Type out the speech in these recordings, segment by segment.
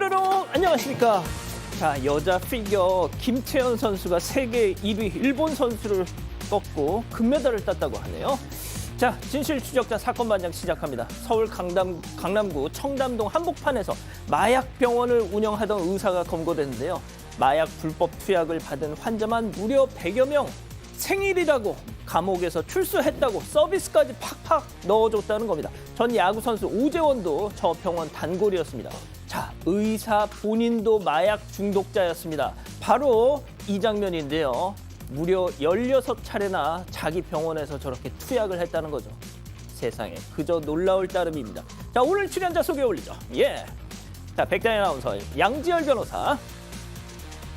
뾰로롱 안녕하십니까. 자, 여자 피겨 김채연 선수가 세계 1위 일본 선수를 꺾고 금메달을 땄다고 하네요. 자, 진실 추적자 사건 반장 시작합니다. 서울 강남구 청담동 한복판에서 마약병원을 운영하던 의사가 검거됐는데요. 마약 불법 투약을 받은 환자만 무려 100여 명. 생일이라고 감옥에서 출소했다고 서비스까지 팍팍 넣어줬다는 겁니다. 전 야구선수 오재원도 저 병원 단골이었습니다. 자, 의사 본인도 마약 중독자였습니다. 바로 이 장면인데요. 무려 16차례나 자기 병원에서 저렇게 투약을 했다는 거죠. 세상에 그저 놀라울 따름입니다. 자, 오늘 출연자 소개 올리죠. 예. 자, 백다희 아나운서, 양지열 변호사,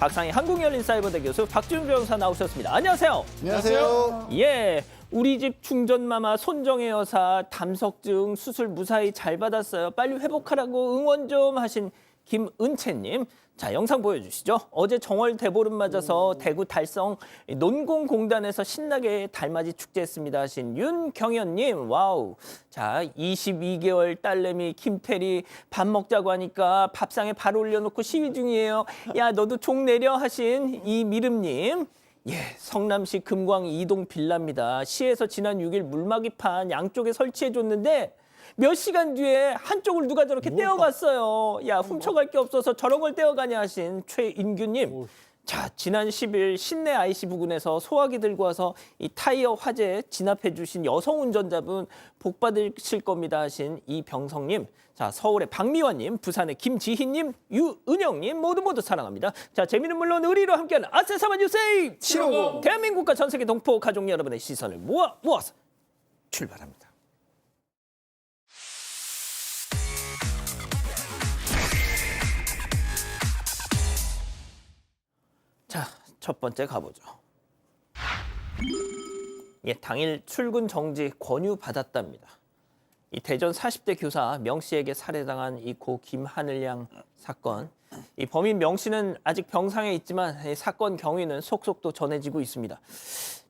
박상희 한국열린사이버대 교수, 박지훈 변호사 나오셨습니다. 안녕하세요. 안녕하세요. 예, 우리 집 충전마마 손정혜 여사 담석증 수술 무사히 잘 받았어요. 빨리 회복하라고 응원 좀 하신 김은채님. 자, 영상 보여주시죠. 어제 정월 대보름 맞아서 대구 달성 논공공단에서 신나게 달맞이 축제했습니다 하신 윤경현님. 와우. 자, 22개월 딸내미 김태리 밥 먹자고 하니까 밥상에 발 올려놓고 시위 중이에요. 야, 너도 종 내려 하신 이미름님. 예, 성남시 금광 이동 빌라입니다. 시에서 지난 6일 물막이판 양쪽에 설치해줬는데 몇 시간 뒤에 한쪽을 누가 저렇게 떼어갔어요. 야, 훔쳐갈 게 없어서 저런 걸 떼어가냐 하신 최인규님. 자, 지난 10일 신내 IC 부근에서 소화기 들고 와서 이 타이어 화재 진압해 주신 여성 운전자분 복 받으실 겁니다 하신 이병성님. 자, 서울의 박미화님, 부산의 김지희님, 유은영님 모두 사랑합니다. 자, 재미는 물론 의리로 함께하는 아세사마 뉴스 750. 대한민국과 전 세계 동포 가족 여러분의 시선을 모아서 출발합니다. 자, 첫 번째 가보죠. 예, 당일 출근 정지 권유 받았답니다. 이 대전 40대 교사 명 씨에게 살해당한 이 고 김하늘 양 사건. 이 범인 명 씨는 아직 병상에 있지만 이 사건 경위는 속속 전해지고 있습니다.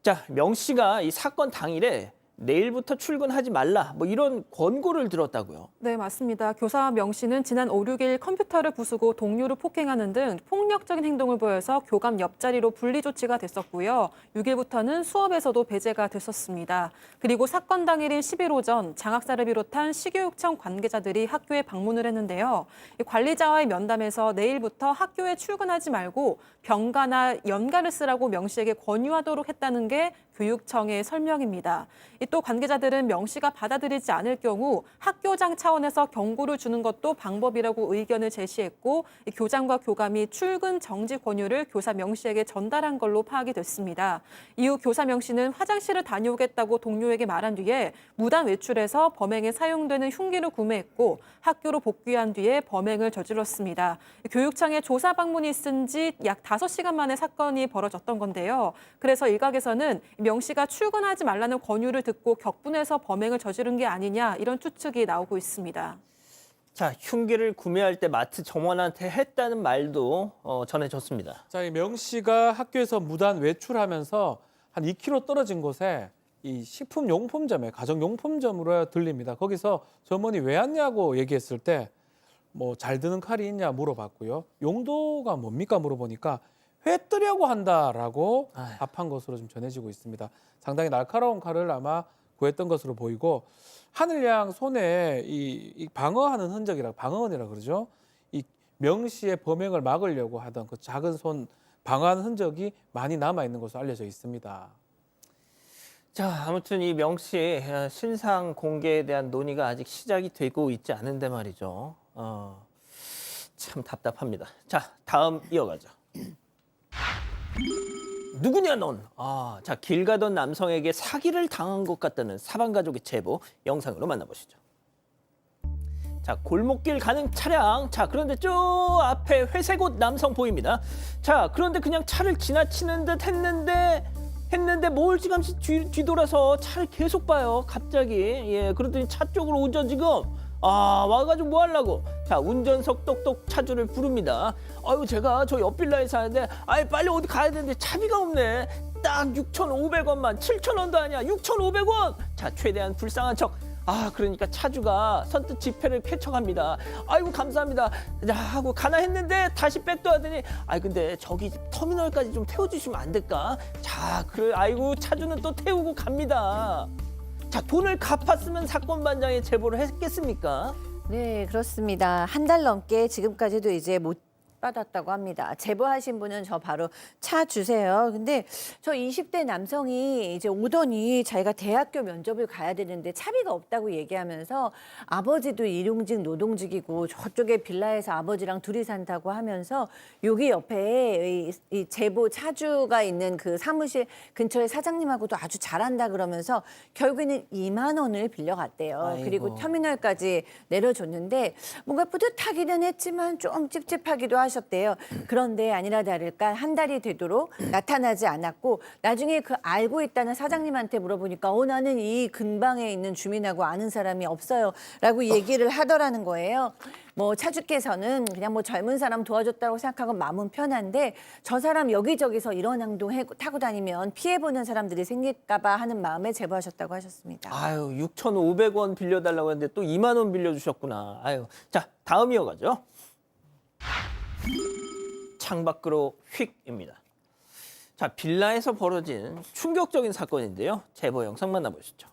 자, 명 씨가 이 사건 당일에 내일부터 출근하지 말라 뭐 이런 권고를 들었다고요. 네, 맞습니다. 교사 명 씨는 지난 5, 6일 컴퓨터를 부수고 동료를 폭행하는 등 폭력적인 행동을 보여서 교감 옆자리로 분리 조치가 됐었고요. 6일부터는 수업에서도 배제가 됐었습니다. 그리고 사건 당일인 10일 오전 장학사를 비롯한 시교육청 관계자들이 학교에 방문을 했는데요. 관리자와의 면담에서 내일부터 학교에 출근하지 말고 병가나 연가를 쓰라고 명 씨에게 권유하도록 했다는 게 교육청의 설명입니다. 또 관계자들은 명 씨가 받아들이지 않을 경우 학교장 차원에서 경고를 주는 것도 방법이라고 의견을 제시했고 교장과 교감이 출근 정지 권유를 교사 명 씨에게 전달한 걸로 파악이 됐습니다. 이후 교사 명 씨는 화장실을 다녀오겠다고 동료에게 말한 뒤에 무단 외출해서 범행에 사용되는 흉기를 구매했고 학교로 복귀한 뒤에 범행을 저질렀습니다. 교육청에 조사 방문이 있은 지 약 5시간 만에 사건이 벌어졌던 건데요. 그래서 일각에서는 명 씨가 출근하지 말라는 권유를 듣고 격분해서 범행을 저지른 게 아니냐 이런 추측이 나오고 있습니다. 자, 흉기를 구매할 때 마트 점원한테 했다는 말도 전해졌습니다. 자, 이 명 씨가 학교에서 무단 외출하면서 한 2km 떨어진 곳에 이 식품용품점에 가정용품점으로 들립니다. 거기서 점원이 왜 왔냐고 얘기했을 때 뭐 잘 드는 칼이 있냐 물어봤고요. 용도가 뭡니까 물어보니까 회 뜨려고 한다라고 답한 것으로 좀 전해지고 있습니다. 상당히 날카로운 칼을 아마 구했던 것으로 보이고 하늘 양 손에 이 방어하는 흔적이라 방어원이라 그러죠. 이 명 씨의 범행을 막으려고 하던 그 작은 손 방어하는 흔적이 많이 남아 있는 것으로 알려져 있습니다. 자, 아무튼 이 명 씨 신상 공개에 대한 논의가 아직 시작이 되고 있지 않은데 말이죠. 참 답답합니다. 자, 다음 이어가죠. 누구냐 넌? 자, 길 가던 남성에게 사기를 당한 것 같다는 사방 가족의 제보 영상으로 만나보시죠. 자, 골목길 가는 차량. 자, 그런데 저 앞에 회색 옷 남성 보입니다. 자, 그런데 그냥 차를 지나치는 듯 했는데 멀찌감치 뒤돌아서 차를 계속 봐요. 갑자기. 예, 그러더니 차 쪽으로 오죠 지금. 와가지고 뭐 하려고? 자, 운전석 똑똑 차주를 부릅니다. 아유, 제가 저 옆 빌라에 사는데, 빨리 어디 가야 되는데 차비가 없네. 딱 6,500원만, 7,000원도 아니야. 6,500원! 자, 최대한 불쌍한 척. 그러니까 차주가 선뜻 지폐를 쾌척합니다. 아이고 감사합니다. 자 하고 가나 했는데 다시 백도 하더니 근데 저기 터미널까지 좀 태워주시면 안 될까? 자 그래 아이고 차주는 또 태우고 갑니다. 자 돈을 갚았으면 사건 반장에 제보를 했겠습니까? 네, 그렇습니다. 한 달 넘게 지금까지도 이제 못 받았다고 합니다. 제보하신 분은 저 바로 차 주세요. 근데 저 20대 남성이 이제 오더니 자기가 대학교 면접을 가야 되는데 차비가 없다고 얘기하면서 아버지도 일용직 노동직이고 저쪽에 빌라에서 아버지랑 둘이 산다고 하면서 여기 옆에 이 제보 차주가 있는 그 사무실 근처에 사장님하고도 아주 잘한다 그러면서 결국에는 2만 원을 빌려갔대요. 아이고. 그리고 터미널까지 내려줬는데 뭔가 뿌듯하기는 했지만 좀 찝찝하기도 하셨대요. 그런데 아니나 다를까 한 달이 되도록 나타나지 않았고 나중에 그 알고 있다는 사장님한테 물어보니까 나는 이 근방에 있는 주민하고 아는 사람이 없어요 라고 얘기를 하더라는 거예요. 뭐 차주께서는 그냥 뭐 젊은 사람 도와줬다고 생각하고 마음은 편한데 저 사람 여기저기서 이런 행동 타고 다니면 피해보는 사람들이 생길까 봐 하는 마음에 제보하셨다고 하셨습니다. 6,500원 빌려달라고 했는데 또 2만 원 빌려주셨구나. 자 다음 이어가죠. 창밖으로 휙입니다. 자 빌라에서 벌어진 충격적인 사건인데요. 제보 영상 만나보시죠.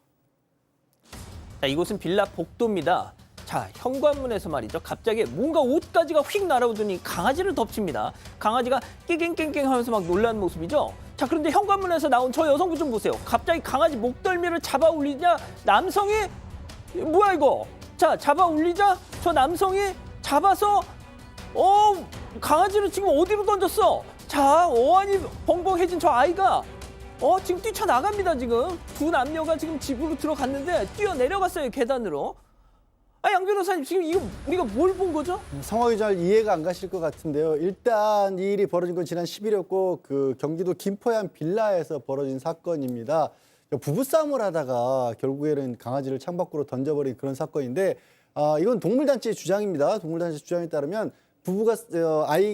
자 이곳은 빌라 복도입니다. 자 현관문에서 말이죠. 갑자기 뭔가 옷가지가 휙 날아오더니 강아지를 덮칩니다. 강아지가 깽깽깽깽 하면서 막 놀라는 모습이죠. 자 그런데 현관문에서 나온 저 여성분 좀 보세요. 갑자기 강아지 목덜미를 잡아 올리자 남성이 뭐야 이거? 자 잡아 올리자 저 남성이 잡아서 강아지를 지금 어디로 던졌어? 자 어안이 벙벙해진 저 아이가 지금 뛰쳐나갑니다. 지금 두 남녀가 지금 집으로 들어갔는데 뛰어내려갔어요 계단으로. 양 변호사님 지금 이거 우리가 뭘 본 거죠? 상황이 잘 이해가 안 가실 것 같은데요. 일단 이 일이 벌어진 건 지난 10일이었고 그 경기도 김포의 한 빌라에서 벌어진 사건입니다. 부부싸움을 하다가 결국에는 강아지를 창밖으로 던져버린 그런 사건인데 이건 동물단체의 주장입니다. 동물단체 주장에 따르면 부부가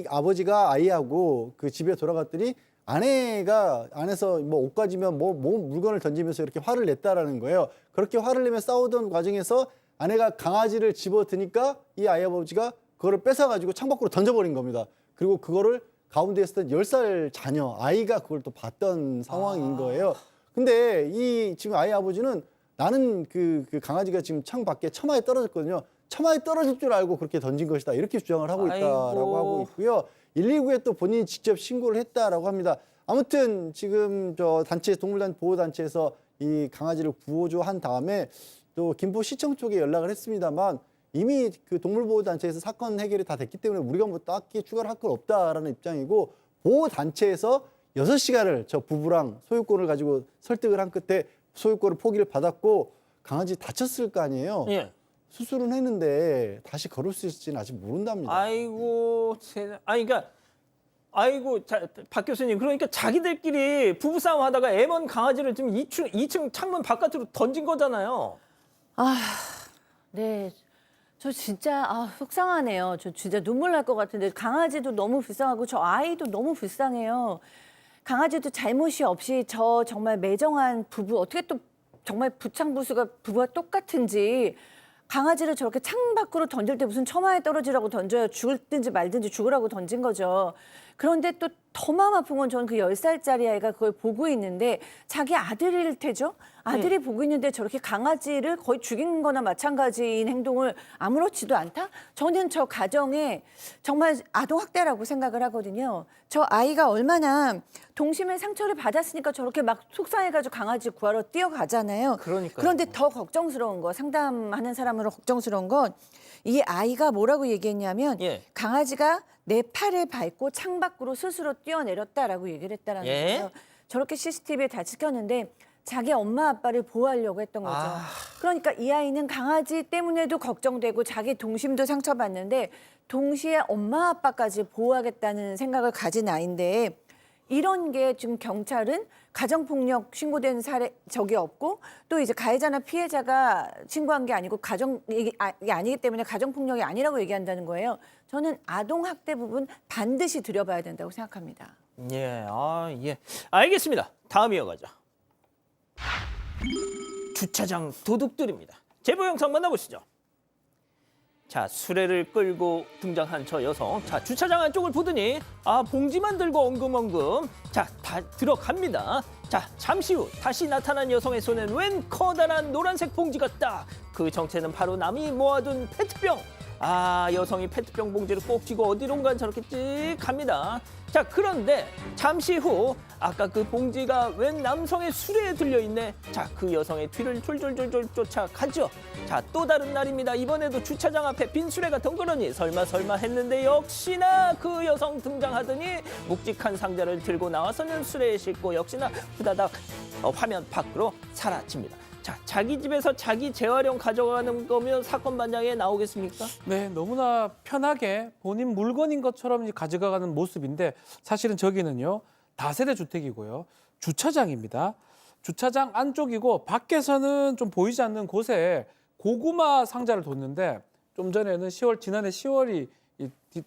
아버지가 아이하고 그 집에 돌아갔더니 아내가 안에서 뭐 옷가지면 뭐 물건을 던지면서 이렇게 화를 냈다라는 거예요. 그렇게 화를 내며 싸우던 과정에서 아내가 강아지를 집어드니까 이 아이 아버지가 그거를 뺏어가지고 창밖으로 던져버린 겁니다. 그리고 그거를 가운데 있었던 10살 자녀 아이가 그걸 또 봤던 상황인 거예요. 근데 이 지금 아이 아버지는 나는 그 강아지가 지금 창 밖에 처마에 떨어졌거든요. 처마에 떨어질 줄 알고 그렇게 던진 것이다. 이렇게 주장을 하고 있다라고 하고 있고요. 119에 또 본인이 직접 신고를 했다라고 합니다. 아무튼 지금 저 단체 동물단 보호단체에서 이 강아지를 구호조 한 다음에 또 김포시청 쪽에 연락을 했습니다만 이미 그 동물보호단체에서 사건 해결이 다 됐기 때문에 우리가 뭐 딱히 추가로 할 건 없다라는 입장이고 보호단체에서 6시간을 저 부부랑 소유권을 가지고 설득을 한 끝에 소유권을 포기를 받았고 강아지 다쳤을 거 아니에요. 예. 수술은 했는데 다시 걸을 수 있을지는 아직 모른답니다. 박 교수님 그러니까 자기들끼리 부부싸움 하다가 애먼 강아지를 지금 2층 창문 바깥으로 던진 거잖아요. 네. 저 진짜 속상하네요. 저 진짜 눈물 날 것 같은데 강아지도 너무 불쌍하고 저 아이도 너무 불쌍해요. 강아지도 잘못이 없이 저 정말 매정한 부부 어떻게 또 정말 부창부수가 부부와 똑같은지 강아지를 저렇게 창밖으로 던질 때 무슨 처마에 떨어지라고 던져요. 죽든지 말든지 죽으라고 던진 거죠. 그런데 또 더 마음 아픈 건 저는 그 10살짜리 아이가 그걸 보고 있는데 자기 아들일 테죠. 아들이 보고 있는데 저렇게 강아지를 거의 죽인 거나 마찬가지인 행동을 아무렇지도 않다? 저는 저 가정에 정말 아동학대라고 생각을 하거든요. 저 아이가 얼마나 동심의 상처를 받았으니까 저렇게 막 속상해가지고 강아지 구하러 뛰어가잖아요. 그러니까요. 그런데 더 걱정스러운 거, 상담하는 사람으로 걱정스러운 건 이 아이가 뭐라고 얘기했냐면 강아지가 내 팔을 밟고 창밖으로 스스로 뛰어내렸다라고 얘기를 했다라는 거예요. 저렇게 CCTV에 다 찍혔는데 자기 엄마 아빠를 보호하려고 했던 거죠. 그러니까 이 아이는 강아지 때문에도 걱정되고 자기 동심도 상처받는데 동시에 엄마 아빠까지 보호하겠다는 생각을 가진 아이인데 이런 게 지금 경찰은 가정폭력 신고된 사례 적이 없고 또 이제 가해자나 피해자가 신고한 게 아니고 가정이 아니기 때문에 가정폭력이 아니라고 얘기한다는 거예요. 저는 아동학대 부분 반드시 들여봐야 된다고 생각합니다. 예, 알겠습니다. 다음 이어가죠. 주차장 도둑들입니다. 제보 영상 만나보시죠. 자, 수레를 끌고 등장한 저 여성. 자, 주차장 안쪽을 보더니 봉지만 들고 엉금엉금. 자, 다 들어갑니다. 자, 잠시 후 다시 나타난 여성의 손엔 웬 커다란 노란색 봉지가 딱. 그 정체는 바로 남이 모아둔 페트병. 여성이 페트병 봉지를 꼭 쥐고 어디론가 저렇게 찍 갑니다. 자, 그런데 잠시 후 아까 그 봉지가 웬 남성의 수레에 들려있네. 자, 그 여성의 뒤를 졸졸졸졸 쫓아가죠. 자, 또 다른 날입니다. 이번에도 주차장 앞에 빈 수레가 덩그러니 설마 했는데 역시나 그 여성 등장하더니 묵직한 상자를 들고 나와서는 수레에 싣고 역시나 후다닥 화면 밖으로 사라집니다. 자, 자기 집에서 자기 재활용 가져가는 거면 사건 반장에 나오겠습니까? 네, 너무나 편하게 본인 물건인 것처럼 가져가는 모습인데 사실은 저기는요. 다세대 주택이고요. 주차장입니다. 주차장 안쪽이고 밖에서는 좀 보이지 않는 곳에 고구마 상자를 뒀는데 좀 전에는 지난해 10월이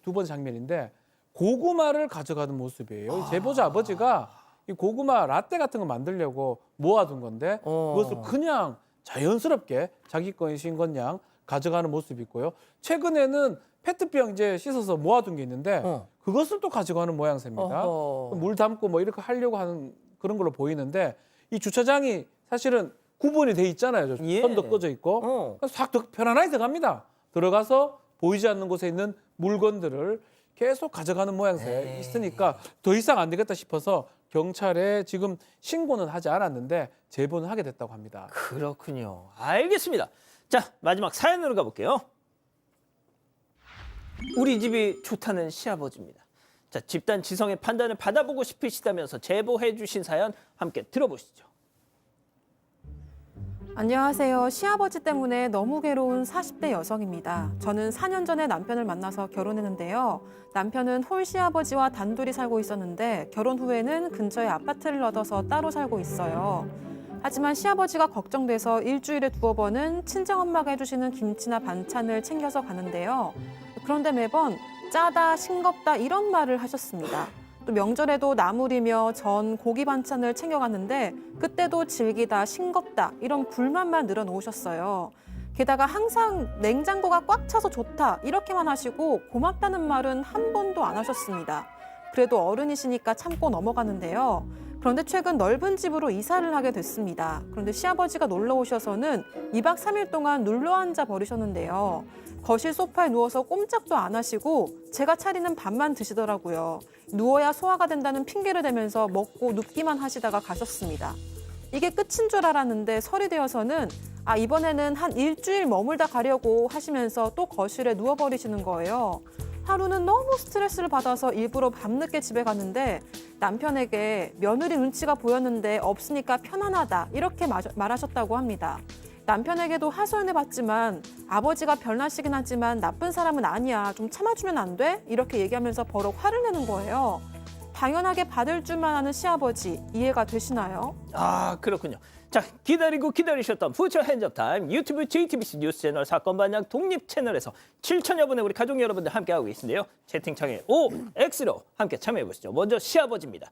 두 번 장면인데 고구마를 가져가는 모습이에요. 이 제보자 아버지가 이 고구마 라떼 같은 거 만들려고 모아둔 건데 그것을 그냥 자연스럽게 자기 것인 것 양 가져가는 모습이 있고요. 최근에는 페트병 이제 씻어서 모아둔 게 있는데 그것을 또 가져가는 모양새입니다. 물 담고 뭐 이렇게 하려고 하는 그런 걸로 보이는데 이 주차장이 사실은 구분이 돼 있잖아요. 예. 선도 꺼져 있고 싹 편안하게 들어갑니다. 들어가서 보이지 않는 곳에 있는 물건들을 계속 가져가는 모양새 있으니까 더 이상 안 되겠다 싶어서 경찰에 지금 신고는 하지 않았는데 제보는 하게 됐다고 합니다. 그렇군요. 알겠습니다. 자, 마지막 사연으로 가볼게요. 우리 집이 좋다는 시아버지입니다. 자, 집단 지성의 판단을 받아보고 싶으시다면서 제보해 주신 사연 함께 들어보시죠. 안녕하세요. 시아버지 때문에 너무 괴로운 40대 여성입니다. 저는 4년 전에 남편을 만나서 결혼했는데요. 남편은 홀 시아버지와 단둘이 살고 있었는데 결혼 후에는 근처에 아파트를 얻어서 따로 살고 있어요. 하지만 시아버지가 걱정돼서 일주일에 2번은 친정엄마가 해주시는 김치나 반찬을 챙겨서 가는데요. 그런데 매번 짜다, 싱겁다 이런 말을 하셨습니다. 또 명절에도 나물이며 전, 고기 반찬을 챙겨갔는데 그때도 질기다, 싱겁다 이런 불만만 늘어놓으셨어요. 게다가 항상 냉장고가 꽉 차서 좋다 이렇게만 하시고 고맙다는 말은 한 번도 안 하셨습니다. 그래도 어른이시니까 참고 넘어가는데요. 그런데 최근 넓은 집으로 이사를 하게 됐습니다. 그런데 시아버지가 놀러 오셔서는 2박 3일 동안 눌러앉아 버리셨는데요. 거실 소파에 누워서 꼼짝도 안 하시고 제가 차리는 밥만 드시더라고요. 누워야 소화가 된다는 핑계를 대면서 먹고 눕기만 하시다가 가셨습니다. 이게 끝인 줄 알았는데 설이 되어서는 이번에는 한 일주일 머물다 가려고 하시면서 또 거실에 누워버리시는 거예요. 하루는 너무 스트레스를 받아서 일부러 밤늦게 집에 갔는데 남편에게 며느리 눈치가 보였는데 없으니까 편안하다 이렇게 말하셨다고 합니다. 남편에게도 하소연해봤지만 아버지가 별나시긴 하지만 나쁜 사람은 아니야. 좀 참아주면 안 돼? 이렇게 얘기하면서 버럭 화를 내는 거예요. 당연하게 받을 줄만 아는 시아버지 이해가 되시나요? 그렇군요. 자, 기다리고 기다리셨던 푸처 핸즈업 타임 유튜브 JTBC 뉴스 채널 사건 반장 독립 채널에서 7천여 분의 우리 가족 여러분들 함께하고 계신데요. 채팅창에 OX로 함께 참여해 보시죠. 먼저 시아버지입니다.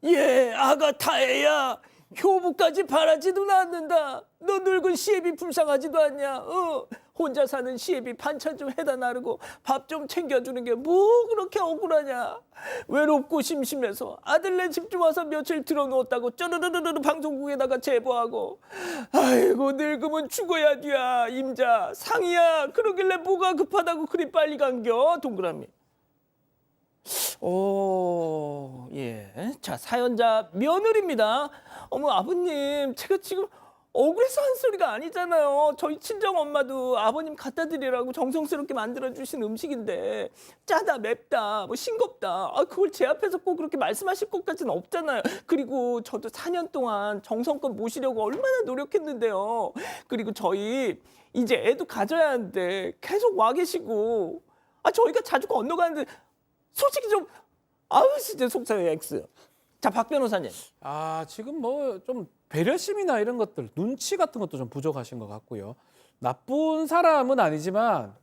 예, 아가타애야. 효부까지 바라지도 않는다. 너 늙은 시애비 불쌍하지도 않냐. 혼자 사는 시애비 반찬 좀 해다 나르고 밥 좀 챙겨주는 게 뭐 그렇게 억울하냐. 외롭고 심심해서 아들네 집 좀 와서 며칠 들어놓았다고 쩌르르르르 방송국에다가 제보하고 아이고 늙으면 죽어야 돼야 임자 상이야. 그러길래 뭐가 급하다고 그리 빨리 간겨. 동그라미. 예. 자, 사연자 며느리입니다. 어머, 아버님, 제가 지금 억울해서 한 소리가 아니잖아요. 저희 친정 엄마도 아버님 갖다 드리라고 정성스럽게 만들어주신 음식인데 짜다, 맵다, 뭐 싱겁다. 그걸 제 앞에서 꼭 그렇게 말씀하실 것까지는 없잖아요. 그리고 저도 4년 동안 정성껏 모시려고 얼마나 노력했는데요. 그리고 저희 이제 애도 가져야 하는데 계속 와 계시고 저희가 자주 건너가는데 솔직히 좀 진짜 속상해요. X. 자, 박 변호사님. 지금 뭐 좀 배려심이나 이런 것들, 눈치 같은 것도 좀 부족하신 것 같고요. 나쁜 사람은 아니지만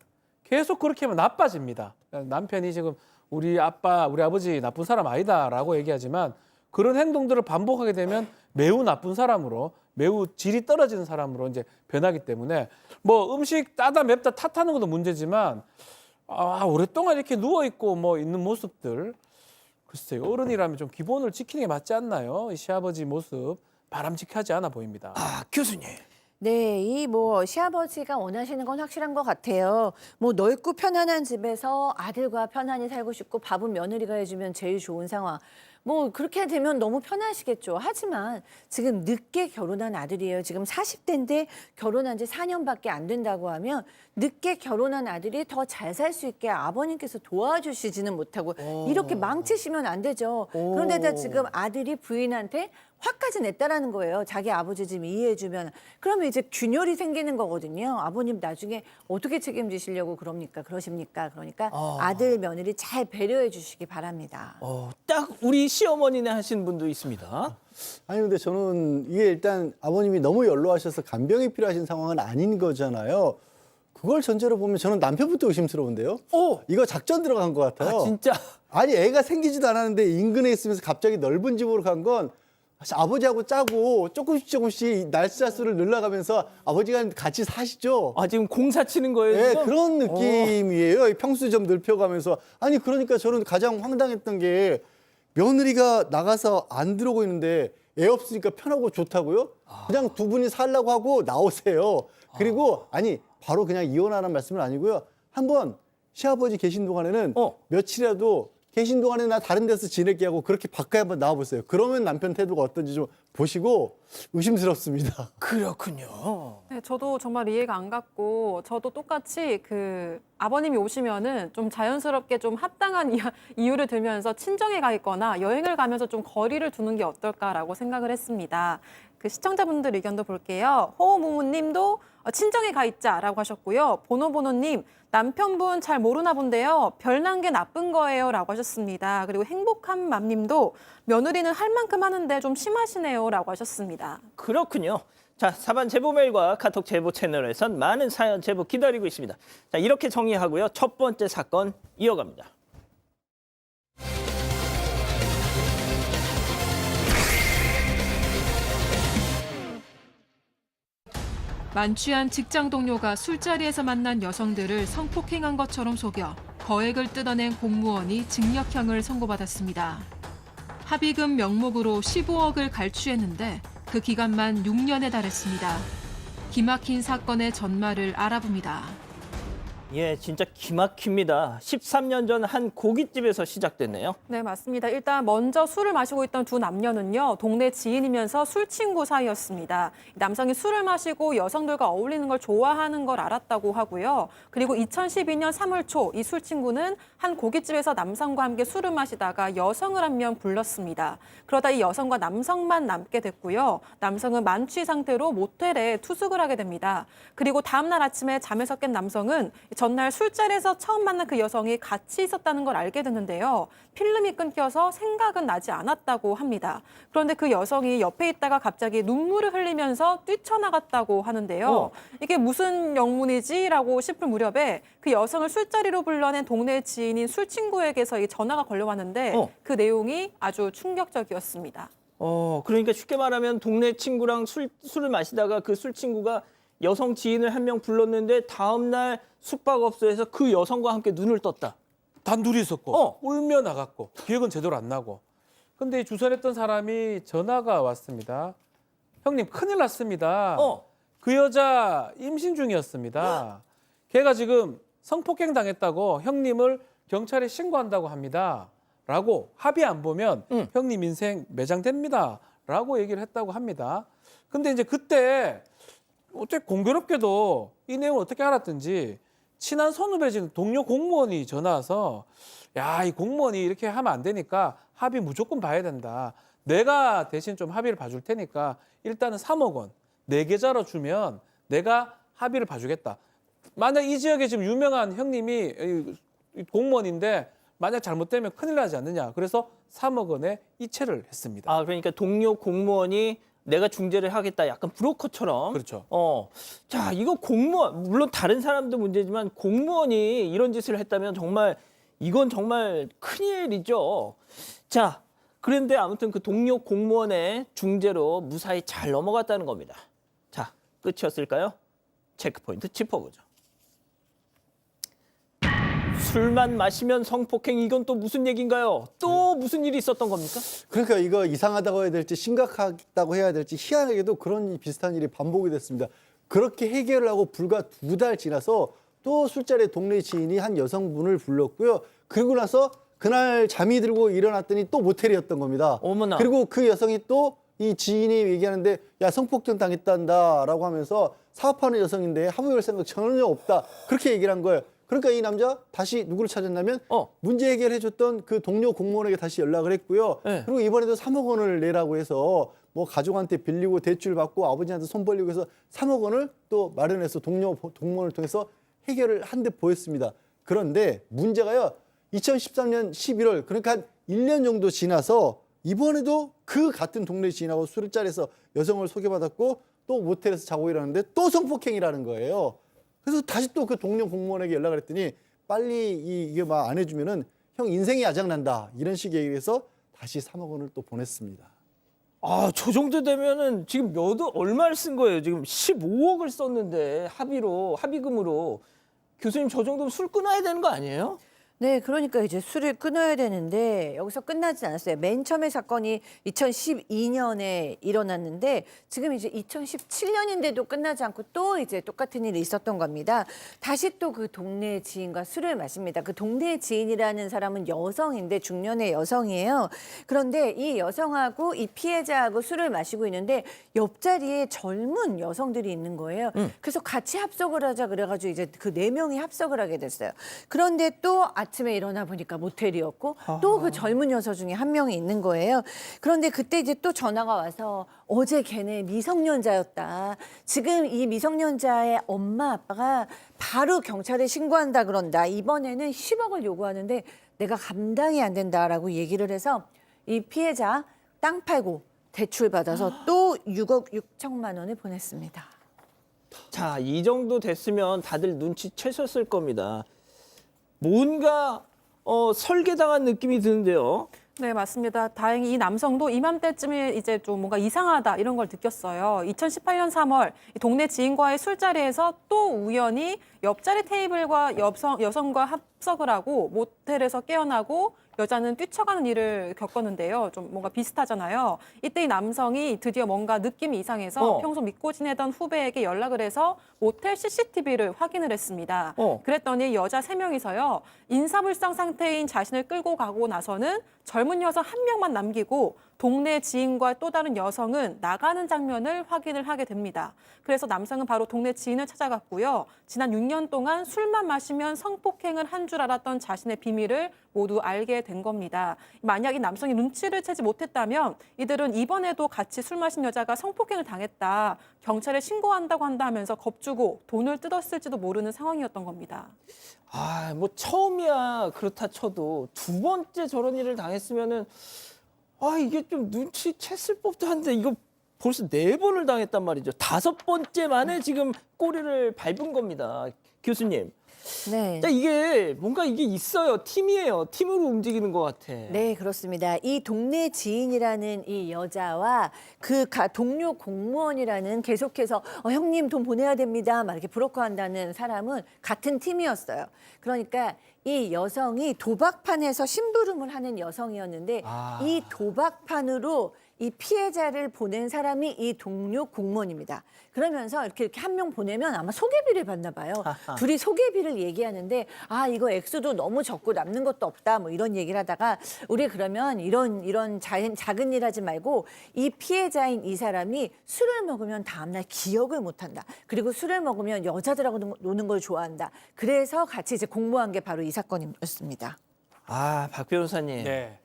계속 그렇게 하면 나빠집니다. 남편이 지금 우리 아버지 나쁜 사람 아니다라고 얘기하지만 그런 행동들을 반복하게 되면 매우 나쁜 사람으로, 매우 질이 떨어지는 사람으로 이제 변하기 때문에 뭐 음식 짜다 맵다 탓하는 것도 문제지만 오랫동안 이렇게 누워 있고 뭐 있는 모습들, 글쎄요, 어른이라면 좀 기본을 지키는 게 맞지 않나요? 이 시아버지 모습 바람직하지 않아 보입니다. 아, 교수님. 네, 이 뭐 시아버지가 원하시는 건 확실한 것 같아요. 뭐 넓고 편안한 집에서 아들과 편안히 살고 싶고 밥은 며느리가 해주면 제일 좋은 상황. 뭐 그렇게 되면 너무 편하시겠죠. 하지만 지금 늦게 결혼한 아들이에요. 지금 40대인데 결혼한 지 4년밖에 안 된다고 하면 늦게 결혼한 아들이 더 잘 살 수 있게 아버님께서 도와주시지는 못하고 이렇게 망치시면 안 되죠. 그런데다 지금 아들이 부인한테 화까지 냈다라는 거예요. 자기 아버지 좀 이해해주면. 그러면 이제 균열이 생기는 거거든요. 아버님 나중에 어떻게 책임지시려고 그러십니까? 그러니까 아들, 며느리 잘 배려해 주시기 바랍니다. 딱 우리 시어머니네 하신 분도 있습니다. 아니 근데 저는 이게 일단 아버님이 너무 연로하셔서 간병이 필요하신 상황은 아닌 거잖아요. 그걸 전제로 보면 저는 남편부터 의심스러운데요. 이거 작전 들어간 것 같아요. 아, 진짜? 아니 애가 생기지도 않았는데 인근에 있으면서 갑자기 넓은 집으로 간 건 아버지하고 짜고 조금씩 날짜수를 늘려가면서 아버지가 같이 사시죠. 아, 지금 공사 치는 거예요? 네, 지금? 그런 느낌이에요. 평수 좀 넓혀가면서. 아니 그러니까 저는 가장 황당했던 게 며느리가 나가서 안 들어오고 있는데 애 없으니까 편하고 좋다고요? 그냥 두 분이 살라고 하고 나오세요. 그리고 아니 바로 그냥 이혼하라는 말씀은 아니고요. 한번 시아버지 계신 동안에는 며칠이라도 계신 동안에 나 다른 데서 지낼게 하고 그렇게 바깥에 한번 나와보세요. 그러면 남편 태도가 어떤지 좀 보시고 의심스럽습니다. 그렇군요. 네, 저도 정말 이해가 안 갔고 저도 똑같이 그 아버님이 오시면은 좀 자연스럽게 좀 합당한 이유를 들면서 친정에 가 있거나 여행을 가면서 좀 거리를 두는 게 어떨까라고 생각을 했습니다. 그 시청자분들 의견도 볼게요. 호우무무님도 친정에 가 있자라고 하셨고요. 보노보노님 남편분 잘 모르나 본데요. 별난 게 나쁜 거예요라고 하셨습니다. 그리고 행복한 맘님도 며느리는 할 만큼 하는데 좀 심하시네요라고 하셨습니다. 그렇군요. 자, 사반 제보 메일과 카톡 제보 채널에선 많은 사연 제보 기다리고 있습니다. 자, 이렇게 정리하고요. 첫 번째 사건 이어갑니다. 만취한 직장 동료가 술자리에서 만난 여성들을 성폭행한 것처럼 속여 거액을 뜯어낸 공무원이 징역형을 선고받았습니다. 합의금 명목으로 15억을 갈취했는데 그 기간만 6년에 달했습니다. 기막힌 사건의 전말을 알아봅니다. 예, 진짜 기막힙니다. 13년 전 한 고깃집에서 시작됐네요. 네, 맞습니다. 일단 먼저 술을 마시고 있던 두 남녀는요, 동네 지인이면서 술 친구 사이였습니다. 남성이 술을 마시고 여성들과 어울리는 걸 좋아하는 걸 알았다고 하고요. 그리고 2012년 3월 초 이 술 친구는 한 고깃집에서 남성과 함께 술을 마시다가 여성을 한 명 불렀습니다. 그러다 이 여성과 남성만 남게 됐고요. 남성은 만취 상태로 모텔에 투숙을 하게 됩니다. 그리고 다음 날 아침에 잠에서 깬 남성은 전날 술자리에서 처음 만난 그 여성이 같이 있었다는 걸 알게 됐는데요. 필름이 끊겨서 생각은 나지 않았다고 합니다. 그런데 그 여성이 옆에 있다가 갑자기 눈물을 흘리면서 뛰쳐나갔다고 하는데요. 이게 무슨 영문이지라고 싶을 무렵에 그 여성을 술자리로 불러낸 동네 지인인 술 친구에게서 이 전화가 걸려왔는데 그 내용이 아주 충격적이었습니다. 그러니까 쉽게 말하면 동네 친구랑 술을 마시다가 그 술 친구가 여성 지인을 한 명 불렀는데 다음 날 숙박업소에서 그 여성과 함께 눈을 떴다. 단둘이 있었고 울며 나갔고 기억은 제대로 안 나고. 근데 주선했던 사람이 전화가 왔습니다. 형님 큰일 났습니다. 그 여자 임신 중이었습니다. 걔가 지금 성폭행 당했다고 형님을 경찰에 신고한다고 합니다. 라고 합의 안 보면 형님 인생 매장됩니다. 라고 얘기를 했다고 합니다. 근데 이제 그때 어떻게 공교롭게도 이 내용을 어떻게 알았든지 친한 선후배진 동료 공무원이 전화 와서 야, 이 공무원이 이렇게 하면 안 되니까 합의 무조건 봐야 된다. 내가 대신 좀 합의를 봐줄 테니까 일단은 3억 원 내 계좌로 주면 내가 합의를 봐주겠다. 만약 이 지역에 지금 유명한 형님이 공무원인데 만약 잘못되면 큰일 나지 않느냐. 그래서 3억 원에 이체를 했습니다. 아, 그러니까 동료 공무원이 내가 중재를 하겠다. 약간 브로커처럼. 그렇죠. 자, 이거 공무원, 물론 다른 사람도 문제지만 공무원이 이런 짓을 했다면 정말 이건 정말 큰일이죠. 자, 그런데 아무튼 그 동료 공무원의 중재로 무사히 잘 넘어갔다는 겁니다. 자, 끝이었을까요? 체크포인트 짚어보죠. 술만 마시면 성폭행, 이건 또 무슨 얘기인가요? 또 무슨 일이 있었던 겁니까? 그러니까 이거 이상하다고 해야 될지 심각하다고 해야 될지 희한하게도 그런 비슷한 일이 반복이 됐습니다. 그렇게 해결을 하고 불과 2달 지나서 또 술자리에 동네 지인이 한 여성분을 불렀고요. 그리고 나서 그날 잠이 들고 일어났더니 또 모텔이었던 겁니다. 어머나. 그리고 그 여성이 또 이 지인이 얘기하는데 야 성폭행 당했단다라고 하면서 사업하는 여성인데 합의할 생각 전혀 없다. 그렇게 얘기를 한 거예요. 그러니까 이 남자 다시 누구를 찾았냐면 문제 해결해줬던 그 동료 공무원에게 다시 연락을 했고요. 네. 그리고 이번에도 3억 원을 내라고 해서 뭐 가족한테 빌리고 대출 받고 아버지한테 손 벌리고 해서 3억 원을 또 마련해서 동료 공무원을 통해서 해결을 한 듯 보였습니다. 그런데 문제가요. 2013년 11월 그러니까 한 1년 정도 지나서 이번에도 그 같은 동네 지인하고 술자리에서 여성을 소개받았고 또 모텔에서 자고 일하는데 또 성폭행이라는 거예요. 그래서 다시 또 그 동료 공무원에게 연락을 했더니 빨리 이게 막 안 해주면은 형 인생이 아작난다 이런 식의 얘기해서 다시 3억 원을 또 보냈습니다. 아, 저 정도 되면은 지금 얼마를 쓴 거예요? 지금 15억을 썼는데 합의금으로. 교수님, 저 정도면 술 끊어야 되는 거 아니에요? 네, 그러니까 이제 술을 끊어야 되는데 여기서 끝나지 않았어요. 맨 처음에 사건이 2012년에 일어났는데 지금 이제 2017년인데도 끝나지 않고 또 이제 똑같은 일이 있었던 겁니다. 다시 또 그 동네 지인과 술을 마십니다. 그 동네 지인이라는 사람은 여성인데 중년의 여성이에요. 그런데 이 여성하고 이 피해자하고 술을 마시고 있는데 옆자리에 젊은 여성들이 있는 거예요. 그래서 같이 합석을 하자 그래가지고 이제 그 4명이 합석을 하게 됐어요. 그런데 또 아침에 일어나 보니까 모텔이었고 또 그 젊은 여성 중에 한 명이 있는 거예요. 그런데 그때 이제 또 전화가 와서 어제 걔네 미성년자였다. 지금 이 미성년자의 엄마 아빠가 바로 경찰에 신고한다 그런다. 이번에는 10억을 요구하는데 내가 감당이 안 된다라고 얘기를 해서 이 피해자 땅 팔고 대출 받아서 또 6억 6천만 원을 보냈습니다. 자, 이 정도 됐으면 다들 눈치채셨을 겁니다. 뭔가 설계당한 느낌이 드는데요. 네, 맞습니다. 다행히 이 남성도 이맘때쯤에 이제 좀 뭔가 이상하다 이런 걸 느꼈어요. 2018년 3월 동네 지인과의 술자리에서 또 우연히 옆자리 테이블과 여성과 합석을 하고 모텔에서 깨어나고 여자는 뛰쳐가는 일을 겪었는데요. 좀 뭔가 비슷하잖아요. 이때 이 남성이 드디어 뭔가 느낌이 이상해서 평소 믿고 지내던 후배에게 연락을 해서 모텔 CCTV를 확인을 했습니다. 그랬더니 여자 3명이서요. 인사불상 상태인 자신을 끌고 가고 나서는 젊은 여성 1명만 남기고 동네 지인과 또 다른 여성은 나가는 장면을 확인을 하게 됩니다. 그래서 남성은 바로 동네 지인을 찾아갔고요. 지난 6년 동안 술만 마시면 성폭행을 한 줄 알았던 자신의 비밀을 모두 알게 된 겁니다. 만약 이 남성이 눈치를 채지 못했다면 이들은 이번에도 같이 술 마신 여자가 성폭행을 당했다. 경찰에 신고한다고 한다면서 겁주고 돈을 뜯었을지도 모르는 상황이었던 겁니다. 아, 뭐 처음이야 그렇다 쳐도 두 번째 저런 일을 당했으면은 이게 좀 눈치챘을 법도 한데 이거 벌써 4번을 당했단 말이죠. 5번째 만에 지금 꼬리를 밟은 겁니다. 교수님. 네. 자, 이게 뭔가 이게 있어요. 팀이에요. 팀으로 움직이는 것 같아. 네, 그렇습니다. 이 동네 지인이라는 이 여자와 그 동료 공무원이라는 계속해서 형님 돈 보내야 됩니다. 막 이렇게 브로커한다는 사람은 같은 팀이었어요. 그러니까 이 여성이 도박판에서 심부름을 하는 여성이었는데 이 도박판으로 이 피해자를 보낸 사람이 이 동료 공무원입니다. 그러면서 이렇게 한 명 보내면 아마 소개비를 받나 봐요. 둘이 소개비를 얘기하는데 이거 액수도 너무 적고 남는 것도 없다 뭐 이런 얘기를 하다가 우리 그러면 이런 작은 일 하지 말고 이 피해자인 이 사람이 술을 먹으면 다음날 기억을 못한다. 그리고 술을 먹으면 여자들하고 노는 걸 좋아한다. 그래서 같이 이제 공모한 게 바로 이 사건이었습니다. 박 변호사님. 네.